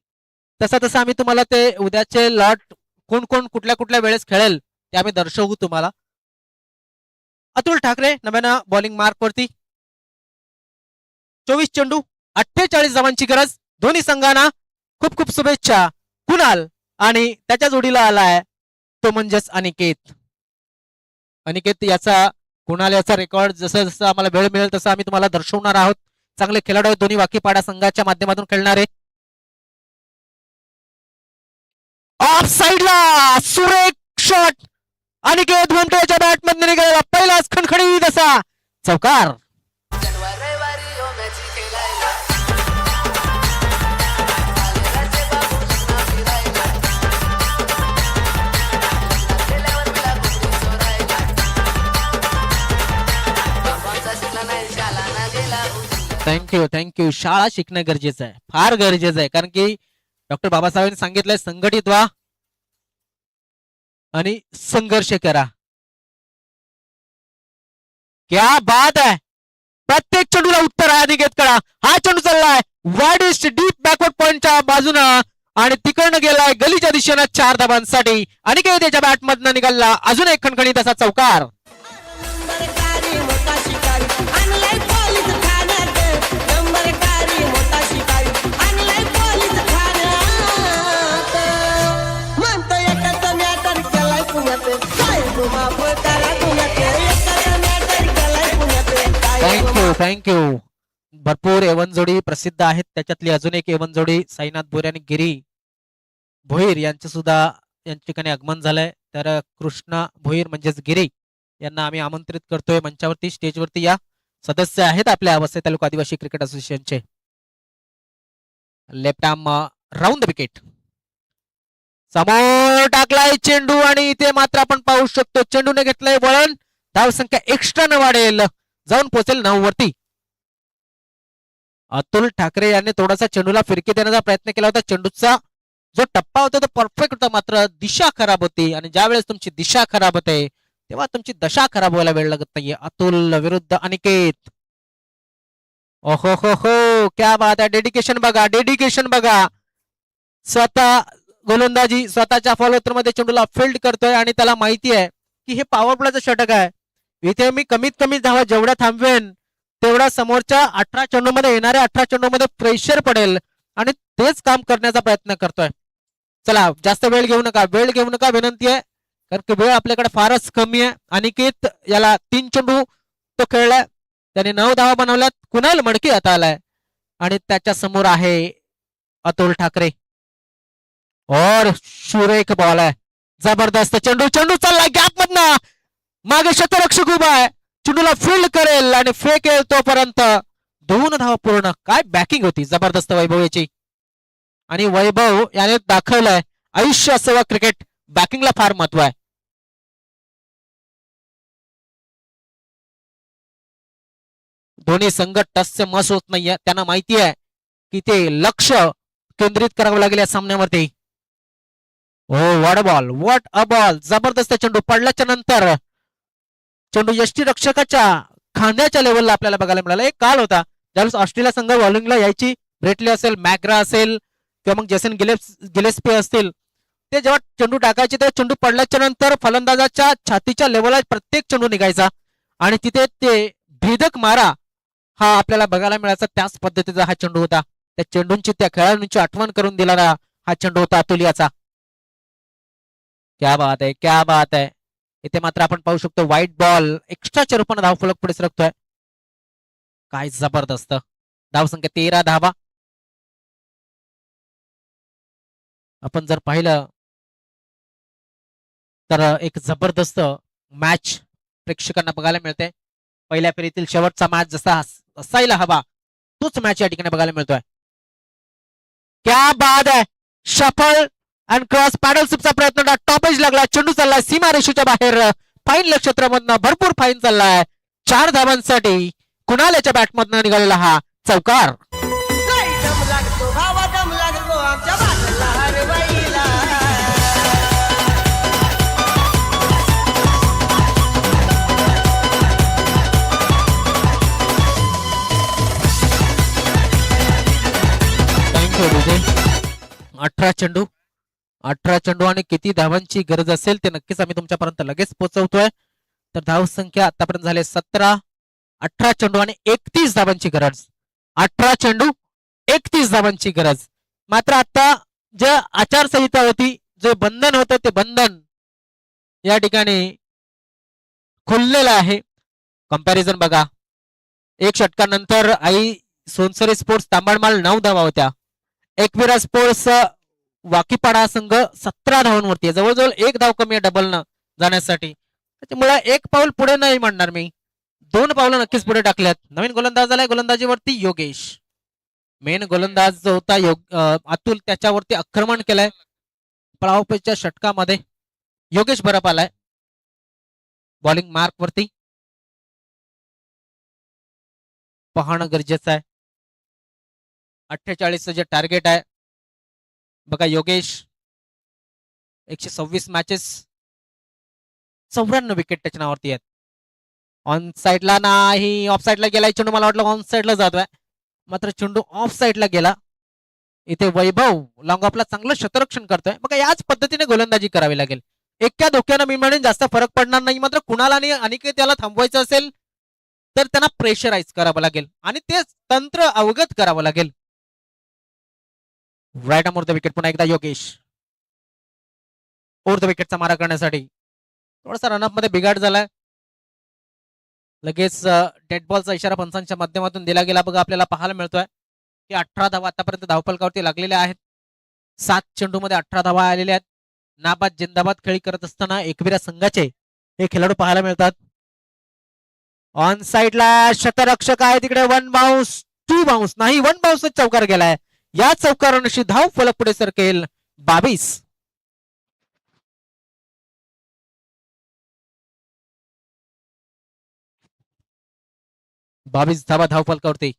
तसा तसा आम्ही तुम्हाला ते उद्याचे लॉट कोण कोण कुठल्या कुठल्या वेळेस खेळेल ते आम्ही दर्शवू तुम्हाला. अतुल ठाकरे नव्यानं बॉलिंग मार्क वरती. 24 चेंडू 48 धावांची गरज. दोन्ही संघांना खूप खूप शुभेच्छा. कुणाल आणि त्याच्या जोडीला आलाय तो म्हणजेच अनिकेत. अनिकेत याचा, कुणाल याचा रेकॉर्ड जसं जसं आम्हाला वेळ मिळेल तसं आम्ही तुम्हाला दर्शवणार आहोत. चांगले खेळाडू आहेत दोन्ही वाकीपाडा संघाच्या माध्यमातून खेळणारे. ऑफ साइडला सुरेख शॉट. अनिकेत म्हणतोयच्या बॅटमधून निघालेला पहिलाच खणखणीत असा चौकार. थँक्यू. शाळा शिकणं गरजेचं आहे, फार गरजेचं आहे. कारण की डॉक्टर बाबासाहेबांनी सांगितलंय संघटित व्हा आणि संघर्ष करा. क्या बात आहे. प्रत्येक चेंडूला उत्तर आहे अनिकेत कडा. हा चेंडू चाललाय वाईडिस्ट डीप बॅकवर्ड पॉइंटच्या बाजूनं आणि तिकडनं गेलाय गलीच्या दिशेनं 4 धावांसाठी. अनिकेत याच्या बॅटमधनं निघाला अजून एक खणखणीत असा चौकार. नंबरकारी मोठा शिकारी आणलाय पोलीस ठाण्यात. नंबरकारी मोठा शिकारी आणलाय पोलीस ठाण्यात. म्हणतो एकाचा मॅटर केलाय पुण्यात. साहेब माफ करा पुण्यात. एकाचा मॅटर केलाय पुण्यात. थँक्यू. भरपूर एवन जोडी प्रसिद्ध आहेत. त्याच्यातली अजून एक एवन जोडी साईनाथ बोरे आणि गिरी भोईर यांचं सुद्धा या ठिकाणी आगमन झालंय. तर कृष्णा भोईर म्हणजेच गिरी यांना आम्ही आमंत्रित करतोय मंचावरती, स्टेजवरती. या सदस्य आहेत आपल्या वसई तालुका आदिवासी क्रिकेट असोसिएशनचे. Left arm round the wicket. समोर टाकलाय चेंडू आणि इथे मात्र आपण पाहू शकतो चेंडूने घेतलंय वळण. धावसंख्या एक्स्ट्रा न वाढेल, जाऊन पोहोचेल 9 वरती. अतुल ठाकरे यांनी थोडासा चेंडूला फिरकी देण्याचा प्रयत्न केला होता. चेंडूचा जो टप्पा होता तो परफेक्ट होता, मात्र दिशा खराब होती. आणि ज्या वेळेस तुमची दिशा खराब होते तेव्हा तुमची दशा खराब व्हायला वेळ लागत नाहीये. अतुल विरुद्ध अनिकेत. ओहो हो हो, क्या बात आहे. डेडिकेशन बघा, डेडिकेशन बघा. स्वतः गोलंदाजी स्वतःच्या फॉलोअर मध्ये चेंडूला फील्ड करतोय आणि त्याला माहिती आहे की हे पॉवर प्लेचं षटक आहे. इथे मी कमीत कमी धावा जेवढ्या थांबवेन तेवढा समोरच्या 18 चेंडूमध्ये, येणाऱ्या 18 चेंडूमध्ये प्रेशर पडेल आणि तेच काम करण्याचा प्रयत्न करतोय. चला जास्त वेळ घेऊ नका विनंती आहे, कारण की वेळ आपल्याकडे फारच कमी आहे. अनिकेत याला 3 चेंडू तो खेळलाय, त्याने 9 धावा बनवल्यात. कुणाल मडके आता आलाय आणि त्याच्या समोर आहे अतुल ठाकरे. और सुरेख बॉल आहे, जबरदस्त चेंडू चाललाय गॅप मधनं. मागे शतरक्षक उभा आहे, चेंडूला फील्ड करेल आणि फेकेल तोपर्यंत 2 धावा पूर्ण. काय बॅकिंग होती जबरदस्त वैभव याची. आणि वैभव याने दाखवलंय आयुष्य असावं क्रिकेट, बॅकिंगला फार महत्व आहे. दोन्ही संघ टसचे मस होत नाहीये, त्यांना माहिती आहे की ते लक्ष केंद्रित करावं लागेल या सामन्यावरती. ओ व्हॉट अ बॉल, जबरदस्त चेंडू पडल्याच्या नंतर चेंडू यष्टी रक्षकाच्या खांद्याच्या लेवलला आपल्याला बघायला मिळाला. एक काल होता ज्यावेळेस ऑस्ट्रेलिया संघ बॉलिंगला यायची, ब्रेटली असेल, मॅग्रा असेल किंवा मग जेसन गिलेस्पी असतील, ते जेव्हा चेंडू टाकायचे तेव्हा चेंडू पडल्याच्या नंतर फलंदाजाच्या छातीच्या लेवलला प्रत्येक चेंडू निघायचा आणि तिथे ते भेदक मारा हा आपल्याला बघायला मिळायचा त्याच पद्धतीचा हा चेंडू होता. त्या चेंडूंची त्या खेळाडूंची आठवण करून दिणारा हा चेंडू होता अतुलियाचा. क्या बात आहे, क्या बात आहे. इथे मात्र आपण पाहू शकतो व्हाईट बॉल एक्स्ट्राच्या रूपाने धावफलक पुढे सरकतोय. काय जबरदस्त धावसंख्या 13 धावा. आपण जर पाहिलं तर एक जबरदस्त मॅच प्रेक्षकांना बघायला मिळते. पहिल्या फेरीतील शेवटचा मॅच जसा असायला हवा तोच मॅच या ठिकाणी बघायला मिळतोय. क्या बात आहे. शफल अँड क्रॉस पॅडल स्लिपचा प्रयत्न टॉपेज लागला. चेंडू चाललाय सीमा रेषेच्या बाहेर. फाईन नक्षत्रामधनं भरपूर फाईन चाललाय. 4 धावांसाठी कुणाल याच्या बॅटमधनं निघालेला हा चौकार. लय दम लागतो भावा, दम लागतो आमच्या बाजूला हरवाईला. थँक्यू विजय. 18 चेंडू आणि किती धावांची गरज असेल ते नक्कीच आम्ही तुमच्यापर्यंत लगेच पोहोचवतोय. तर धाव संख्या आतापर्यंत झाले 17. 18 चेंडू आणि 31 धावांची गरज. 18 चेंडू 31 धावांची गरज. मात्र आता जे आचारसंहिता होती, जे बंधन होतं ते बंधन या ठिकाणी खुललेलं आहे. कंपॅरिझन बघा. एक षटकानंतर आई सोनसरे स्पोर्ट्स तांबडमाल 9 धावा होत्या. एकविरा स्पोर्ट्स वाकीपाडा संघ 17 धावांवरती आहे. जवळजवळ 1 धाव कमी आहे डबल न जाण्यासाठी. त्याच्यामुळे 1 पाऊल पुढे नाही म्हणणार मी, 2 पावलं नक्कीच पुढे टाकल्यात. नवीन गोलंदाज आलाय. गोलंदाजीवरती योगेश. मेन गोलंदाज जो होता अतुल त्याच्यावरती आक्रमण केलंय. पळावपैच्या षटकामध्ये योगेश बरप आलाय बॉलिंग मार्क वरती. पाहणं गरजेचं आहे. 48 जे टार्गेट आहे बघा. योगेश 126 मॅचेस 94 विकेट त्याच्या नावावरती आहेत. ऑन साइडला नाही, ऑफ साइडला गेलाय चेंडू. मला वाटलं ऑन साइडला जातोय, मात्र चेंडू ऑफ साइडला गेला. इथे वैभव लॉंग ऑफला चांगलं शतरक्षण करतोय. बघा याच पद्धतीने गोलंदाजी करावी लागेल. एक्या धोक्यानं मी म्हणेन जास्त फरक पडणार नाही. मात्र कुणाला आणि अनिकेत त्याला थांबवायचं असेल तर त्यांना प्रेशराईज करावं लागेल आणि ते तंत्र अवगत करावं लागेल. राईट ऑन द विकेट पुन्हा एकदा योगेश. ओव्हर द विकेटचा मारा करण्यासाठी थोडासा रनअप मध्ये बिघाड झालाय. लगेच डेड बॉलचा इशारा पंचांच्या माध्यमातून दिला गेला. बघा आपल्याला पाहायला मिळतोय की 18 धावा आतापर्यंत धावफलकावरती लागलेल्या आहेत. 7 चेंडू मध्ये 18 धावा आलेल्या आहेत. नाबाद जिंदाबाद खेळी करत असताना एकविरा संघाचे हे खेळाडू पाहायला मिळतात. ऑन साइडला शतरक्षक आहे तिकडे. 1 बाउन्स 2 बाउन्स नाही, 1 बाउन्स चौकार गेलाय. या चौकारांशी धाव फलक पुढे सरकेल 22. धावा धाव फलकावरती.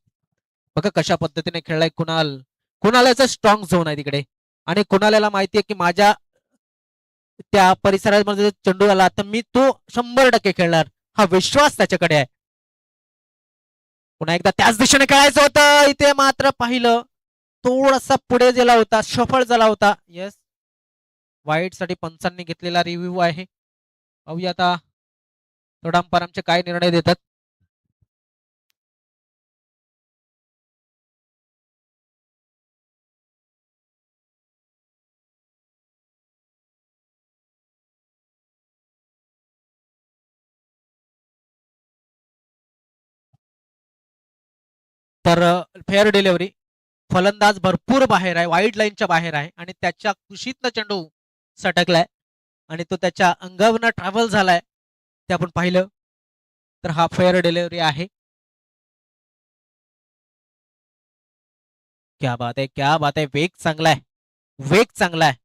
बघा कशा पद्धतीने खेळलाय कुणाल. कुणालाचा स्ट्रॉंग झोन आहे तिकडे आणि कुणाला माहिती आहे की माझ्या त्या परिसरामध्ये चेंडू आला तर मी तो 100% खेळणार. हा विश्वास त्याच्याकडे आहे. पुन्हा एकदा त्याच दिशेने खेळायचं होतं. इथे मात्र पाहिलं थोडासा पुढे गेला होता, सफळ झाला होता. येस, वाईट साठी पंचांनी घेतलेला रिव्ह्यू आहे. पाहूया आता थोडा अंपायर आमचे काय निर्णय देतात. तर फेअर डिलिव्हरी. फलंदाज भरपूर बाहेर आहे, वाईड लाईनच्या बाहेर आहे आणि त्याच्या कुशीतनं चेंडू सटकलाय आणि तो त्याच्या अंगावरनं ट्रॅव्हल झालाय. ते आपण पाहिलं तर हा फेअर डिलिव्हरी आहे. क्या बात आहे, क्या बात आहे. वेग चांगला आहे, वेग चांगला आहे.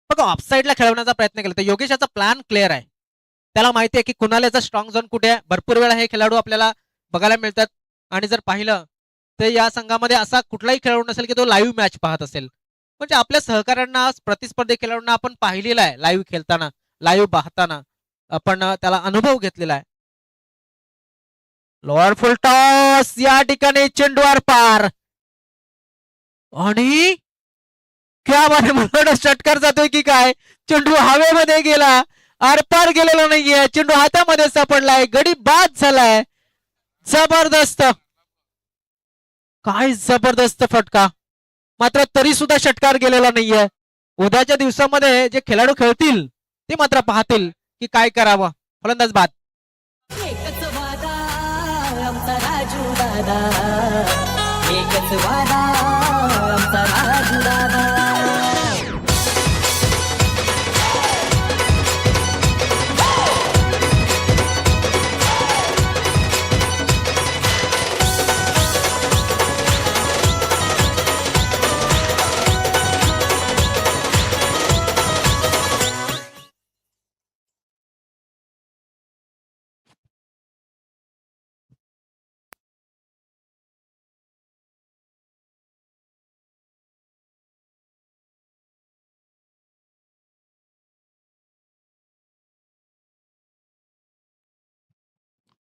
बघा ऑफसाईडला खेळवण्याचा प्रयत्न केला तर योगेशाचा प्लॅन क्लिअर आहे. त्याला माहिती आहे की कुणालाचा स्ट्रॉंग झोन कुठे आहे. भरपूर वेळा हे खेळाडू आपल्याला बघायला मिळतात आणि जर पाहिलं तर या संघामध्ये असा कुठलाही खेळाडू नसेल की तो लाईव्ह मॅच पाहत असेल. म्हणजे आपल्या सहकाऱ्यांना प्रतिस्पर्धी खेळाडूंना आपण पाहिलेला आहे लाईव्ह खेळताना, लाईव्ह पाहताना आपण त्याला अनुभव घेतलेला आहे. लोअर फुल टॉस या ठिकाणी चेंडूवर पार आणि क्या बारे मला षटकार जातोय की काय. चेंडू हवेमध्ये गेला, आरपार गेलेला नाहीये. चेंडू हातामध्ये सापडलाय, गडी बाद झालाय. जबरदस्त काय जबरदस्त फटका, मात्र तरी सुद्धा षटकार गेलेला नाहीये. उद्याच्या दिवसामध्ये जे खेळाडू खेळतील ते मात्र पाहतील की काय करावं. फलंदाज बाद. एकच वादा आमचा राजू दादा, एकच वादा आमचा राजू दादा.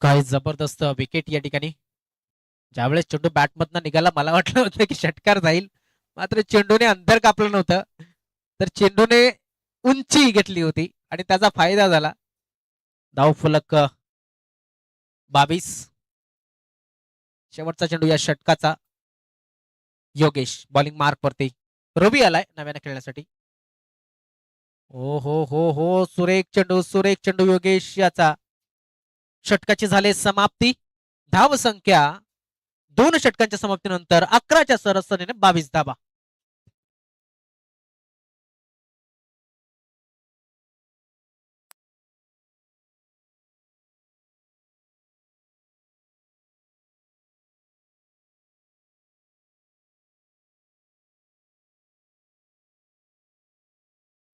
काय जबरदस्त विकेट या ठिकाणी. ज्यावेळेस चेंडू बॅटमधनं निघाला मला वाटलं होतं की षटकार जाईल, मात्र चेंडूने अंतर कापलं नव्हतं, तर चेंडूने उंची घेतली होती आणि त्याचा फायदा झाला. धाव फलक 22. शेवटचा चेंडू या षटकाचा. योगेश बॉलिंग मार्क वरती. रवी आलाय नव्याने खेळण्यासाठी. हो हो हो हो, सुरेख चेंडू, सुरेख चेंडू योगेश याचा. षटकाची झाले समाप्ती. धाव संख्या 2 षटकांच्या समाप्तीनंतर 11च्या सरासरीने 22 धावा.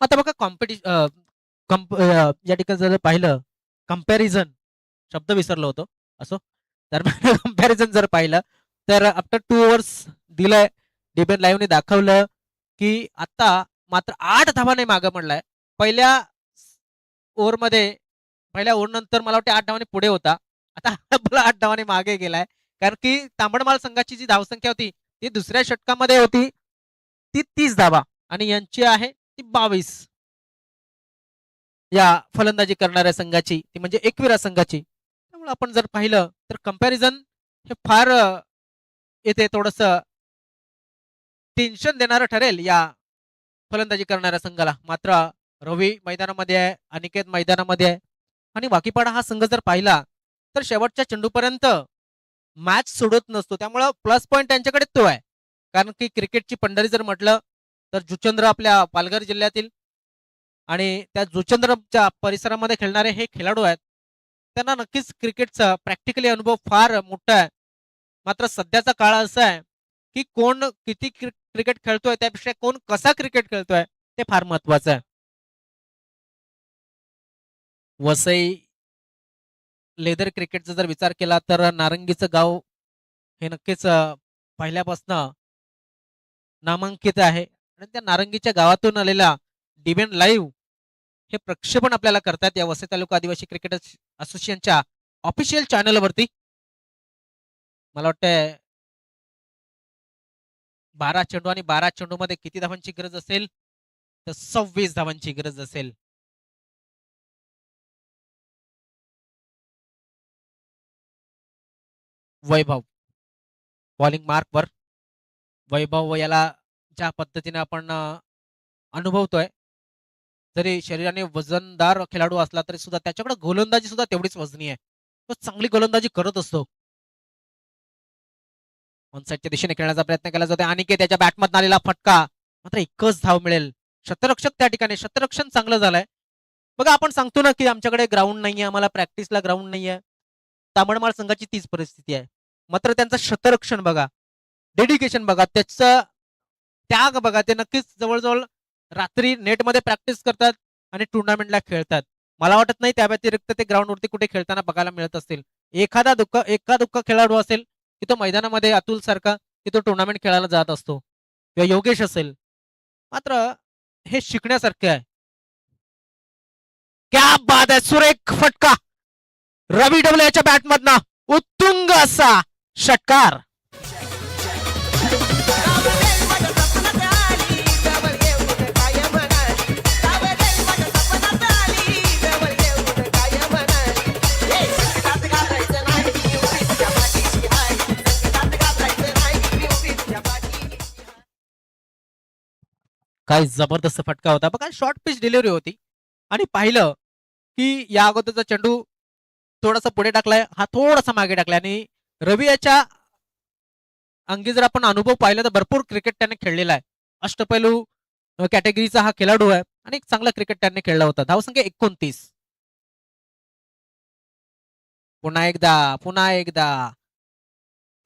आता बघा या ठिकाणी जर पाहिलं, कम्पॅरिझन शब्द विसरलो होतो, असो. तर कम्पॅरिझन जर पाहिलं तर आफ्टर 2 ओव्हर्स दिलंय. डीबीएन लाईव्हने दाखवलं की आता मात्र 8 धावाने मागे पडलाय. पहिल्या ओव्हर नंतर मला वाटतं 8 धावाने पुढे होता, आता आपला 8 धावाने मागे गेलाय. कारण की तांबडमाल संघाची जी धावसंख्या होती ती दुसऱ्या षटकामध्ये होती ती 30 धावा आणि यांची आहे ती 22. या फलंदाजी करणाऱ्या संघाची, ती म्हणजे एकविरा संघाची. त्यामुळे आपण जर पाहिलं तर कम्पॅरिझन हे फार येथे थोडस टेन्शन देणारं ठरेल या फलंदाजी करणाऱ्या संघाला. मात्र रवी मैदानामध्ये आहे, अनिकेत मैदानामध्ये आहे आणि वाकीपाडा हा संघ जर पाहिला तर शेवटच्या चेंडूपर्यंत मॅच सोडत नसतो. त्यामुळं प्लस पॉइंट त्यांच्याकडे तो आहे. कारण की क्रिकेटची पंढरी जर म्हटलं तर जुचंद्र आपल्या पालघर जिल्ह्यातील आणि त्या जुचंद्रच्या परिसरामध्ये खेळणारे हे खेळाडू आहेत. त्यांना नक्कीच क्रिकेटचा प्रॅक्टिकली अनुभव फार मोठा आहे. मात्र सध्याचा काळ असा आहे की कोण किती क्रिकेट खेळतोय त्यापेक्षा कोण कसा क्रिकेट खेळतोय ते फार महत्वाचं आहे. वसई लेदर क्रिकेटचा जर विचार केला तर नारंगीचं गाव हे नक्कीच पहिल्यापासून नामांकित आहे आणि त्या नारंगीच्या गावातून आलेला डीबीएन लाईव्ह हे प्रक्षेपण आपल्याला करतात या वसई तालुका आदिवासी क्रिकेट असोसिएशनच्या ऑफिशियल चॅनलवरती. मला वाटतं 12 चेंडू आणि 12 चेंडू मध्ये किती धावांची गरज असेल तर 26 धावांची गरज असेल. वैभव बॉलिंग मार्कवर. वैभव याला ज्या पद्धतीने आपण अनुभवतोय, जरी शरीराने वजनदार खेळाडू असला तरी सुद्धा त्याच्याकडे गोलंदाजी सुद्धा तेवढीच वजनी आहे. तो चांगली गोलंदाजी करत असतो. ऑन साईडच्या दिशेने खेळण्याचा प्रयत्न केला जातो आणि त्याच्या बॅटमधून आलेला फटका, मात्र एकच धाव मिळेल. शतरक्षक त्या ठिकाणी, शतरक्षण चांगलं झालंय. बघा आपण सांगतो ना की आमच्याकडे ग्राउंड नाहीये, आम्हाला प्रॅक्टिसला ग्राउंड नाहीये. तांबडमाळ संघाची तीच परिस्थिती आहे. मात्र त्यांचं शतरक्षण बघा, डेडिकेशन बघा, त्याचं त्याग बघा. ते नक्कीच जवळजवळ रात्री नेटमध्ये प्रॅक्टिस करतात आणि टुर्नामेंटला खेळतात. मला वाटत नाही त्या व्यतिरिक्त ते ग्राउंडवरती कुठे खेळताना बघायला मिळत असतील. एका दुःख खेळाडू असेल की तो मैदानामध्ये अतुल सारखा की तो टुर्नामेंट खेळायला जात असतो, किंवा योगेश असेल. मात्र हे शिकण्यासारखे आहे. क्या बात आहे, सुरेख फटका रवी डबले याच्या बॅटमधनं, उत्तुंग असा षटकार. काय जबरदस्त फटका होता बघा, शॉर्ट पिच डिलिव्हरी होती आणि पाहिलं की या अगोदरचा चेंडू थोडासा पुढे टाकलाय, हा थोडासा मागे टाकलाय आणि रवी याच्या अंगी जर आपण अनुभव पाहिला तर भरपूर क्रिकेट त्याने खेळलेला आहे. अष्टपैलू कॅटेगरीचा हा खेळाडू आहे आणि एक चांगला क्रिकेट त्याने खेळला होता. धावसंख्या 29. पुन्हा एकदा पुन्हा एकदा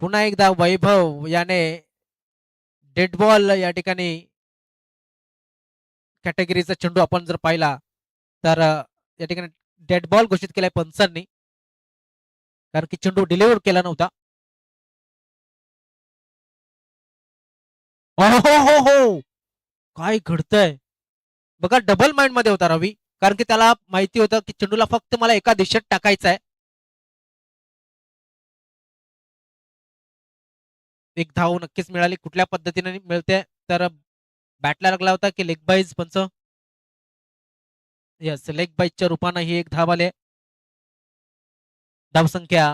पुन्हा एकदा वैभव याने डेड बॉल या ठिकाणी कॅटेगरीचा चेंडू आपण जर पाहिला तर या ठिकाणी डेड बॉल घोषित केलाय पंचांनी, कारण की चेंडू डिलिव्हर केला नव्हता. हो हो हो, काय घडतंय बघा, डबल माइंड मध्ये होता रवी, कारण की त्याला माहिती होतं की चेंडूला फक्त मला एका दिशेत टाकायचा आहे. एक धाव नक्कीच मिळाली, कुठल्या पद्धतीने मिळते तर बॅटला लागला होता की लेग बाईज पंच. यस, लेग बाईजच्या रूपानं ही एक धाव आली. धावसंख्या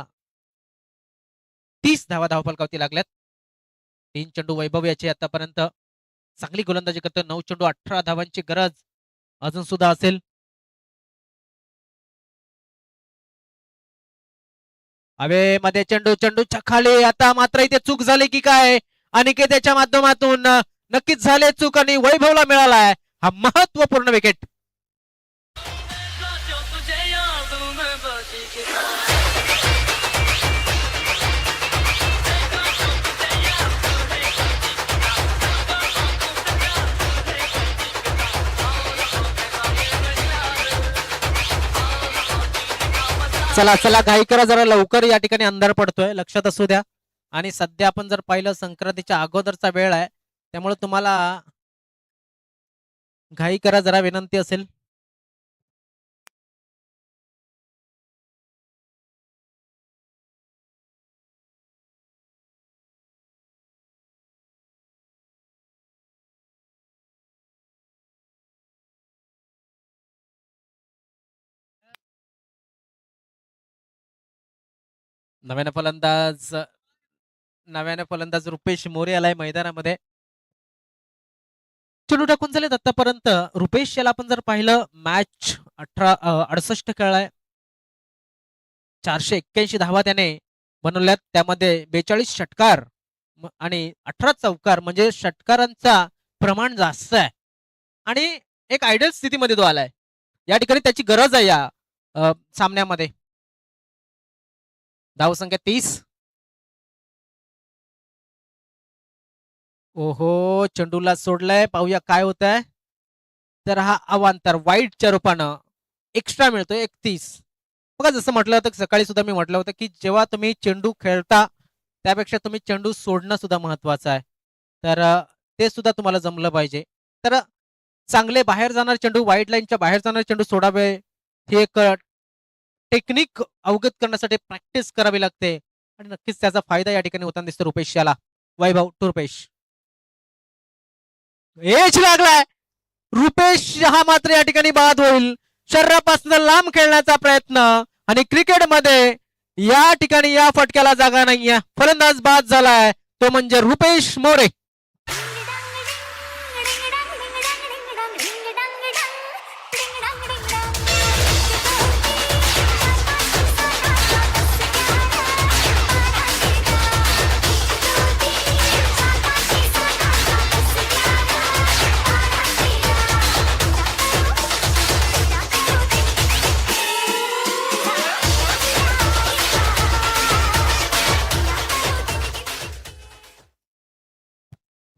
30 धावा धावफलकावरती लागल्यात. 3 चेंडू वैभव याची आतापर्यंत चांगली गोलंदाजी करतो. 9 चेंडू 18 धावांची गरज अजून सुद्धा असेल. हवेमध्ये चेंडू, चेंडूच्या खाली, आता मात्र इथे चूक झाली की काय, अनिकेतच्या माध्यमातून नक्कीच झाले चूक आणि वैभवला मिळालाय हा महत्वपूर्ण विकेट. जो तुझे याद में बजी के चला चला, घाई करा जरा, लवकर या ठिकाणी अंधार पडतोय, लक्षात असू द्या. आणि सध्या आपण जर पाहिलं संक्रांतीच्या अगोदरचा वेळ आहे, त्यामुळे तुम्हाला घाई करा जरा, विनंती असेल. नव्याने फलंदाज नव्याने फलंदाज रुपेश मोरे आलाय मैदानामध्ये. चेंडू टाकून झालेत आतापर्यंत. रुपेश याला आपण जर पाहिलं, मॅच 68 खेळलाय, 481 धावा त्याने बनवल्यात, त्यामध्ये 42 षटकार आणि 18 चौकार, म्हणजे षटकारांचा प्रमाण जास्त आहे आणि एक आयडियल स्थितीमध्ये तो आलाय. या ठिकाणी त्याची गरज आहे या सामन्यामध्ये. धावसंख्या 30. ओहो, चेंडूला सोडलाय, पाहूया काय होत आहे. तर हा अवांतर वाईटच्या रूपानं एक्स्ट्रा मिळतोय 31. बघा, जसं म्हटलं होतं सकाळी सुद्धा मी म्हटलं होतं की जेव्हा तुम्ही चेंडू खेळता त्यापेक्षा तुम्ही चेंडू सोडणं सुद्धा महत्वाचं आहे. तर ते सुद्धा तुम्हाला जमलं पाहिजे. तर चांगले बाहेर जाणारे चेंडू, वाईट लाईनच्या बाहेर जाणारे चेंडू सोडावे, हे एक टेक्निक अवगत करण्यासाठी प्रॅक्टिस करावी लागते आणि नक्कीच त्याचा फायदा या ठिकाणी होताना दिसतो रुपेश याला. वैभव टू रुपेश, एच लागलाय. रुपेश हा मात्र या ठिकाणी बाद होईल. शरीरापासून लांब खेळण्याचा प्रयत्न आणि क्रिकेटमध्ये या ठिकाणी या फटक्याला जागा नाहीये. फलंदाज बाद झालाय, तो म्हणजे रुपेश मोरे.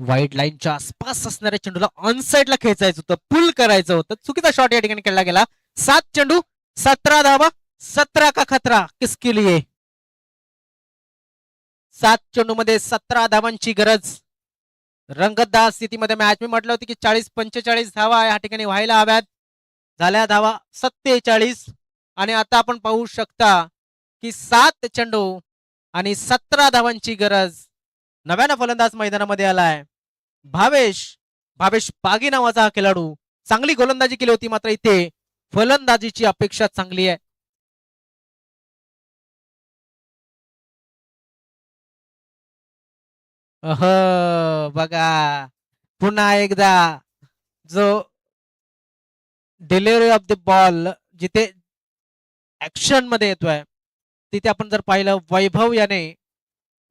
वाईट लाईनच्या आसपास असणाऱ्या चेंडूला ऑन साइडला खेचायचं होतं, पुल करायचं होतं. चुकीचा शॉट या ठिकाणी खेळला गेला. 7 चेंडू 17 धावा, 17 का खतरा किसके लिए. 7 चेंडू मध्ये 17 धावांची गरज. रंगतदार स्थितीमध्ये मॅच, मी म्हटलं होतं की 40-45 धावा या ठिकाणी व्हायला हव्यात. झाल्या धावा 47 आणि आता आपण पाहू शकता की 7 चेंडू आणि 17 धावांची गरज. नव्यानं फलंदाज मैदानामध्ये आलाय भावेश. भावेश पागी नावाचा हा खेळाडू, चांगली गोलंदाजी केली होती, मात्र इथे फलंदाजीची अपेक्षा चांगली आहे. बघा, पुन्हा एकदा जो डिलिव्हरी ऑफ द बॉल जिथे ऍक्शन मध्ये येतोय तिथे आपण जर पाहिलं वैभव याने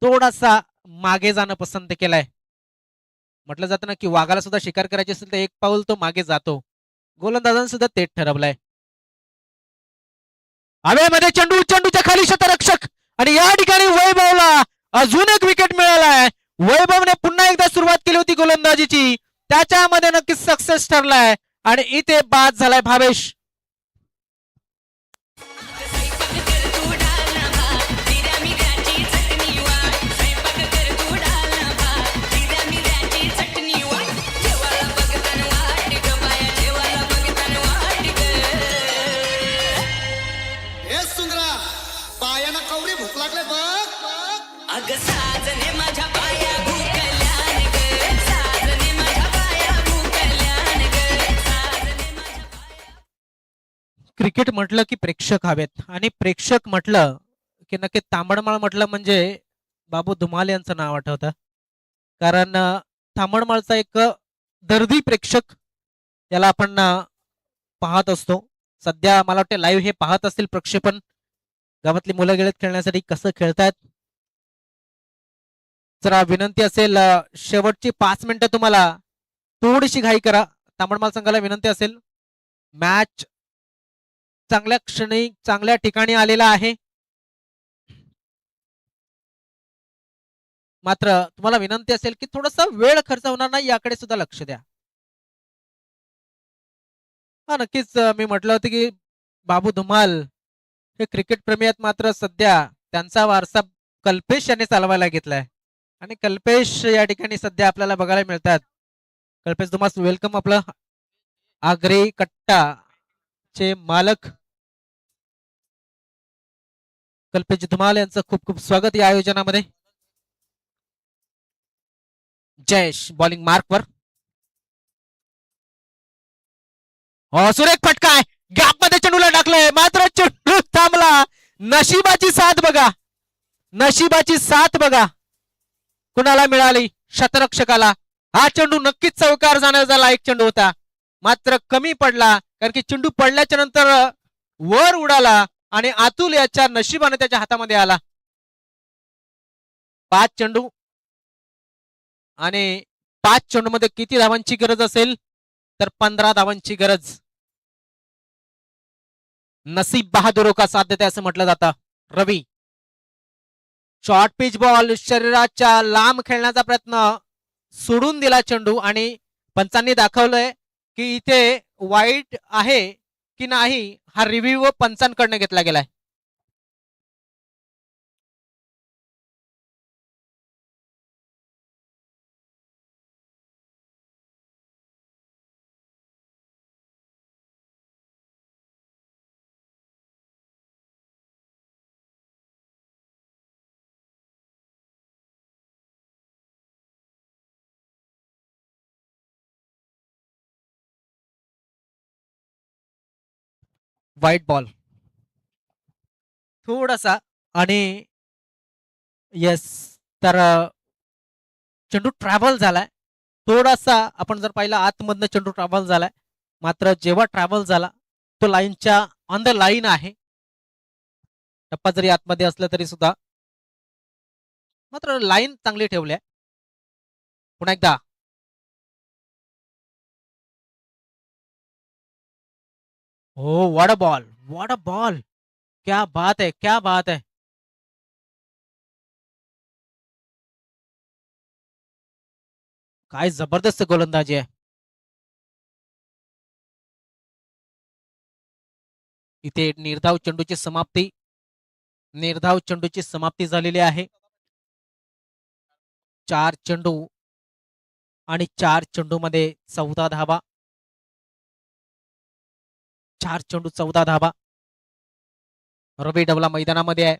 थोडासा मागे जाणं पसंत केलंय. म्हटलं जातं ना की वाघाला सुद्धा शिकार करायची असेल तर एक पाऊल तो मागे जातो. गोलंदाजांनी सुद्धा तेच ठरवलंय. हवेमध्ये चेंडू, चेंडूच्या खाली शतरक्षक आणि या ठिकाणी वैभवला अजून एक विकेट मिळालाय. वैभवने पुन्हा एकदा सुरुवात केली होती गोलंदाजीची, त्याच्यामध्ये नक्कीच सक्सेस ठरलाय आणि इथे बाद झालाय भावेश. हे सुंदरा पायाना कवडी भूक लागले बघ. अग साजने माझ्या पाया भूकल्यान ग, साजने माझ्या पाया भूकल्यान ग, साजने माझ्या पाया. क्रिकेट म्हटलं की प्रेक्षक हवेत आणि प्रेक्षक म्हटलं की नक्की तांबडमाळ म्हटलं म्हणजे बाबू धुमाल यांचं नाव आठवतं. कारण तांबडमाळचा एक दर्दी प्रेक्षक याला आपण पाहत असतो. सध्या मला वाटतं लाईव्ह हे पाहत असतील प्रक्षेपण. गावातली मुलं गेलेत खेळण्यासाठी, कसं खेळतायत. जरा विनंती असेल शेवटची 5 मिनिटं तुम्हाला थोडीशी घाई करा. तांबडमाळ संघाला विनंती असेल. मॅच चांगल्या क्षणी चांगल्या ठिकाणी आलेला आहे. मात्र तुम्हाला विनंती असेल की थोडासा वेळ खर्च होणार नाही याकडे सुद्धा लक्ष द्या. हा नक्कीच मी म्हटलं होतं की बाबू धुमाल हे क्रिकेट प्रेमी आहेत, मात्र सध्या त्यांचा वारसा कल्पेश यांनी चालवायला घेतलाय आणि कल्पेश या ठिकाणी सध्या आपल्याला बघायला मिळतात. कल्पेश धुमाल वेलकम. आपलं आग्रे कट्टा चे मालक कल्पेश धुमाल यांचं खूप खूप स्वागत या आयोजनामध्ये. जयेश बॉलिंग मार्कवर. सुरेख फटका आहे, गॅप मध्ये चेंडूला टाकलाय, मात्र चेंडू थांबला. नशिबाची साथ बघा, नशिबाची साथ बघा कुणाला मिळाली, शतरक्षकाला. हा चेंडू नक्कीच चौकार जाण्याचा लायक चेंडू होता, मात्र कमी पडला कारण की चेंडू पडल्याच्या नंतर वर उडाला आणि अतुल याच्या नशिबाने त्याच्या हातामध्ये आला. 5 चेंडू आणि 5 चेंडू मध्ये किती धावांची गरज असेल तर 15 धावांची गरज. नसीब बहादुरों का साथ देते असं म्हटलं जातं. रवी शॉर्ट पिच बॉल, शरीराच्या लांब खेळण्याचा प्रयत्न, सोडून दिला चेंडू आणि पंचांनी दाखवलंय की इथे वाईट आहे की नाही हा रिव्ह्यू पंचांकडनं घेतला गेलाय. व्हाईट बॉल थोडासा आणि येस, तर चेंडू ट्रॅव्हल झालाय थोडासा. आपण जर पाहिलं आतमधनं चेंडू ट्रॅव्हल झालाय, मात्र जेव्हा ट्रॅव्हल झाला तो लाईनच्या ऑन द लाईन आहे. टप्पा जरी आतमध्ये असला तरी सुद्धा मात्र लाईन चांगली ठेवली आहे. पुन्हा एकदा हो, what a ball, what a ball, क्या बात है, क्या बात है. काय जबरदस्त गोलंदाजी आहे. इथे निर्धाव चेंडूची समाप्ती, निर्धाव चेंडूची समाप्ती झालेली आहे. 4 चेंडू आणि 4 चेंडू मध्ये 14 धावा. 4 चेंडू 14 धावा. रवी डबला मैदानामध्ये आहे.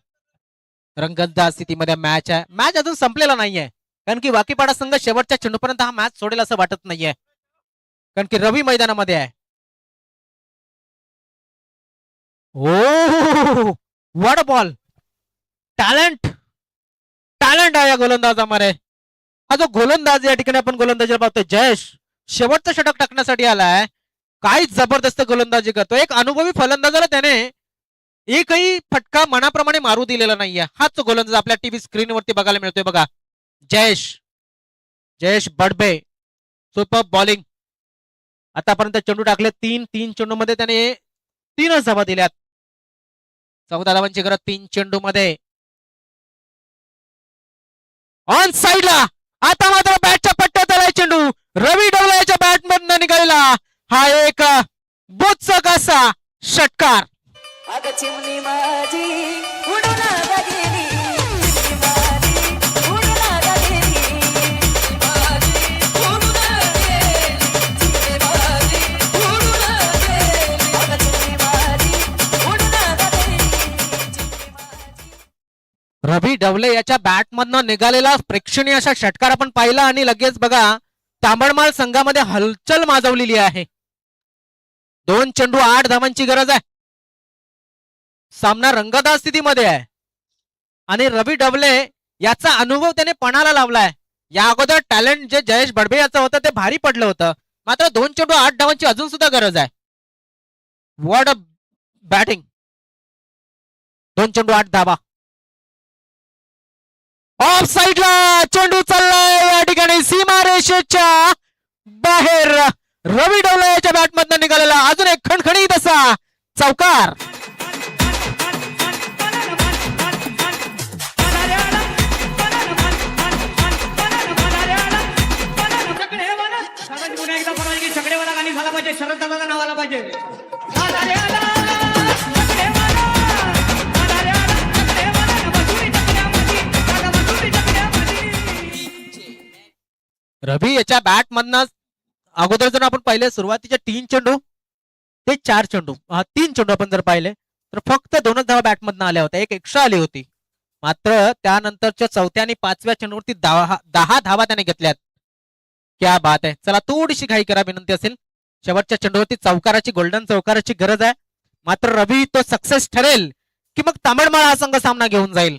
रंगतदार स्थितीमध्ये मॅच आहे. मॅच अजून संपलेला नाहीये कारण की वाकीपाडा संघ शेवटच्या चेंडूपर्यंत हा मॅच सोडेल असं वाटत नाहीये कारण की रवी मैदानामध्ये आहे. Oh what a ball, talent, talent आहे या गोलंदाजामध्ये. हा जो गोलंदाज या ठिकाणी आपण गोलंदाजीला पाहतोय जयेश, शेवटचं षटक टाकण्यासाठी आलाय. काय जबरदस्त गोलंदाजी करतो. एक अनुभवी फलंदाजाला त्याने एकही फटका मनाप्रमाणे मारू दिलेला नाहीये. हाच गोलंदाज आपल्या टीव्ही स्क्रीनवरती बघायला मिळतोय बघा. Jayesh Badbe super bowling. आतापर्यंत चेंडू टाकले 3 चेंडू मध्ये त्याने 3च धावा दिल्यात. 14 धावांची गरज 3 चेंडू मध्ये. ऑन साइडला आता मात्र बॅटच्या पट्ट्यात आलाय चेंडू. रवी डवला याच्या बॅटमधनं निघालेला हा एक बोचक असा षटकार. अग चिमणी माझी उडून गेली, चिमणी माझी उडून गेली, चिमणी माझी उडून गेली, चिमणी माझी उडून गेली, अग चिमणी माझी उडून गेली, चिमणी माझी. रवी डवले याच्या बॅटमधनं निघालेला प्रेक्षणीय असा षटकार आपण पाहिला आणि लगेच बघा तांबडमाळ संघामध्ये हलचल माजवलेली आहे. 2 चेंडू 8 धावांची गरज आहे. सामना रंगतदार स्थितीमध्ये आहे आणि रवी डवले याचा अनुभव त्याने पणाला लावलाय. या अगोदर टॅलेंट जे जयेश बडबे याचं होतं ते भारी पडलं होतं. मात्र 2 चेंडू 8 धावांची अजून सुद्धा गरज आहे. What a batting. 2 चेंडू 8 धावा. ऑफ साइडला चेंडू चाललाय या ठिकाणी सीमारेषेच्या बाहेर. रवी डवले याच्या बॅटमधनं निघालेला अजून एक खणखणीत असा चौकार. छकडेवाला गाणी झाला पाहिजे, शरद दादाचं नाव आला पाहिजे. रवी याच्या बॅटमधनं अगोदर जर आपण पाहिले सुरुवातीच्या 3 चेंडू ते 4 चेंडू 3 चेंडू आपण जर पाहिले तर फक्त 2च धावा बॅटमधनं आल्या होत्या. एक एक्स्ट्रा आली होती. मात्र त्यानंतरच्या 4थ्या आणि 5व्या चेंडूवरती 10 धावा त्याने घेतल्यात. क्या बात आहे. चला थोडीशी घाई करा विनंती असेल. शेवटच्या चेंडूवरती चौकाराची गोल्डन चौकाराची गरज आहे. मात्र रवी तो सक्सेस ठरेल की मग तांबडमाळ हा संघ सामना घेऊन जाईल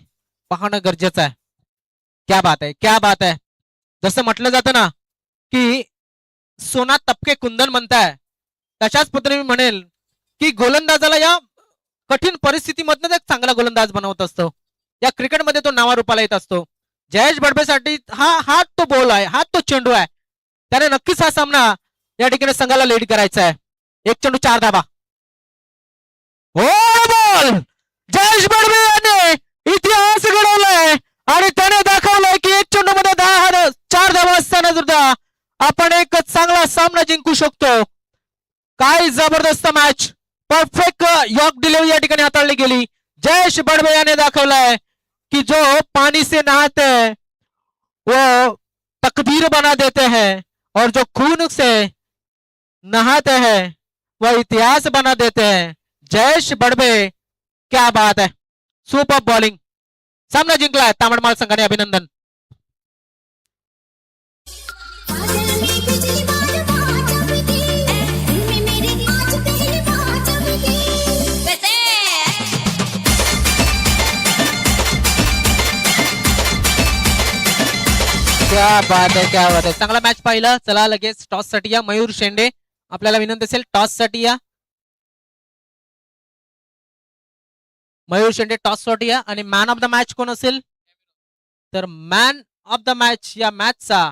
पाहणं गरजेचं आहे. क्या बात आहे, क्या बात आहे. जसं म्हटलं जातं ना की सोना तपके कुंदन म्हणताय तशाच पद्धतीने मी म्हणेल की गोलंदाजाला या कठीण परिस्थितीमधनं एक चांगला गोलंदाज बनवत असतो. या क्रिकेटमध्ये तो नावारूपाला येत असतो. जयेश बडबेसाठी हा तो बॉल आहे, हा तो चेंडू आहे. त्याने नक्कीच हा सामना या ठिकाणी संघाला लीड करायचा आहे. 1 चेंडू 4 धावा. हो बॉल. जयेश बडबे याने इतिहास घडवलाय आणि त्याने दाखवलंय की 1 चेंडू मध्ये 4 धावा असताना सुद्धा आपण एक चांगला सामना जिंकू शकतो. काय जबरदस्त मॅच. परफेक्ट यॉर्क डिलिव्हरी या ठिकाणी हाताळली गेली. जयेश बडबे याने दाखवलाय कि जो पानी से नहाते हैं वो तकदीर बना देते हैं और जो खून से नहाते हैं वह इतिहास बना देते हैं. जयेश बडबे क्या बात है. Super bowling. सामना जिंकलाय तांबडमाळ संघाने. अभिनंदन. क्या बात आहे, क्या बात आहे. चांगला मॅच पाहिला. चला लगेच टॉस साठी या. मयूर शेंडे आपल्याला विनंती असेल टॉस साठी या. मयूर शेंडे टॉस साठी या. आणि मॅन ऑफ द मॅच कोण असेल तर मॅन ऑफ द मॅच या मॅचचा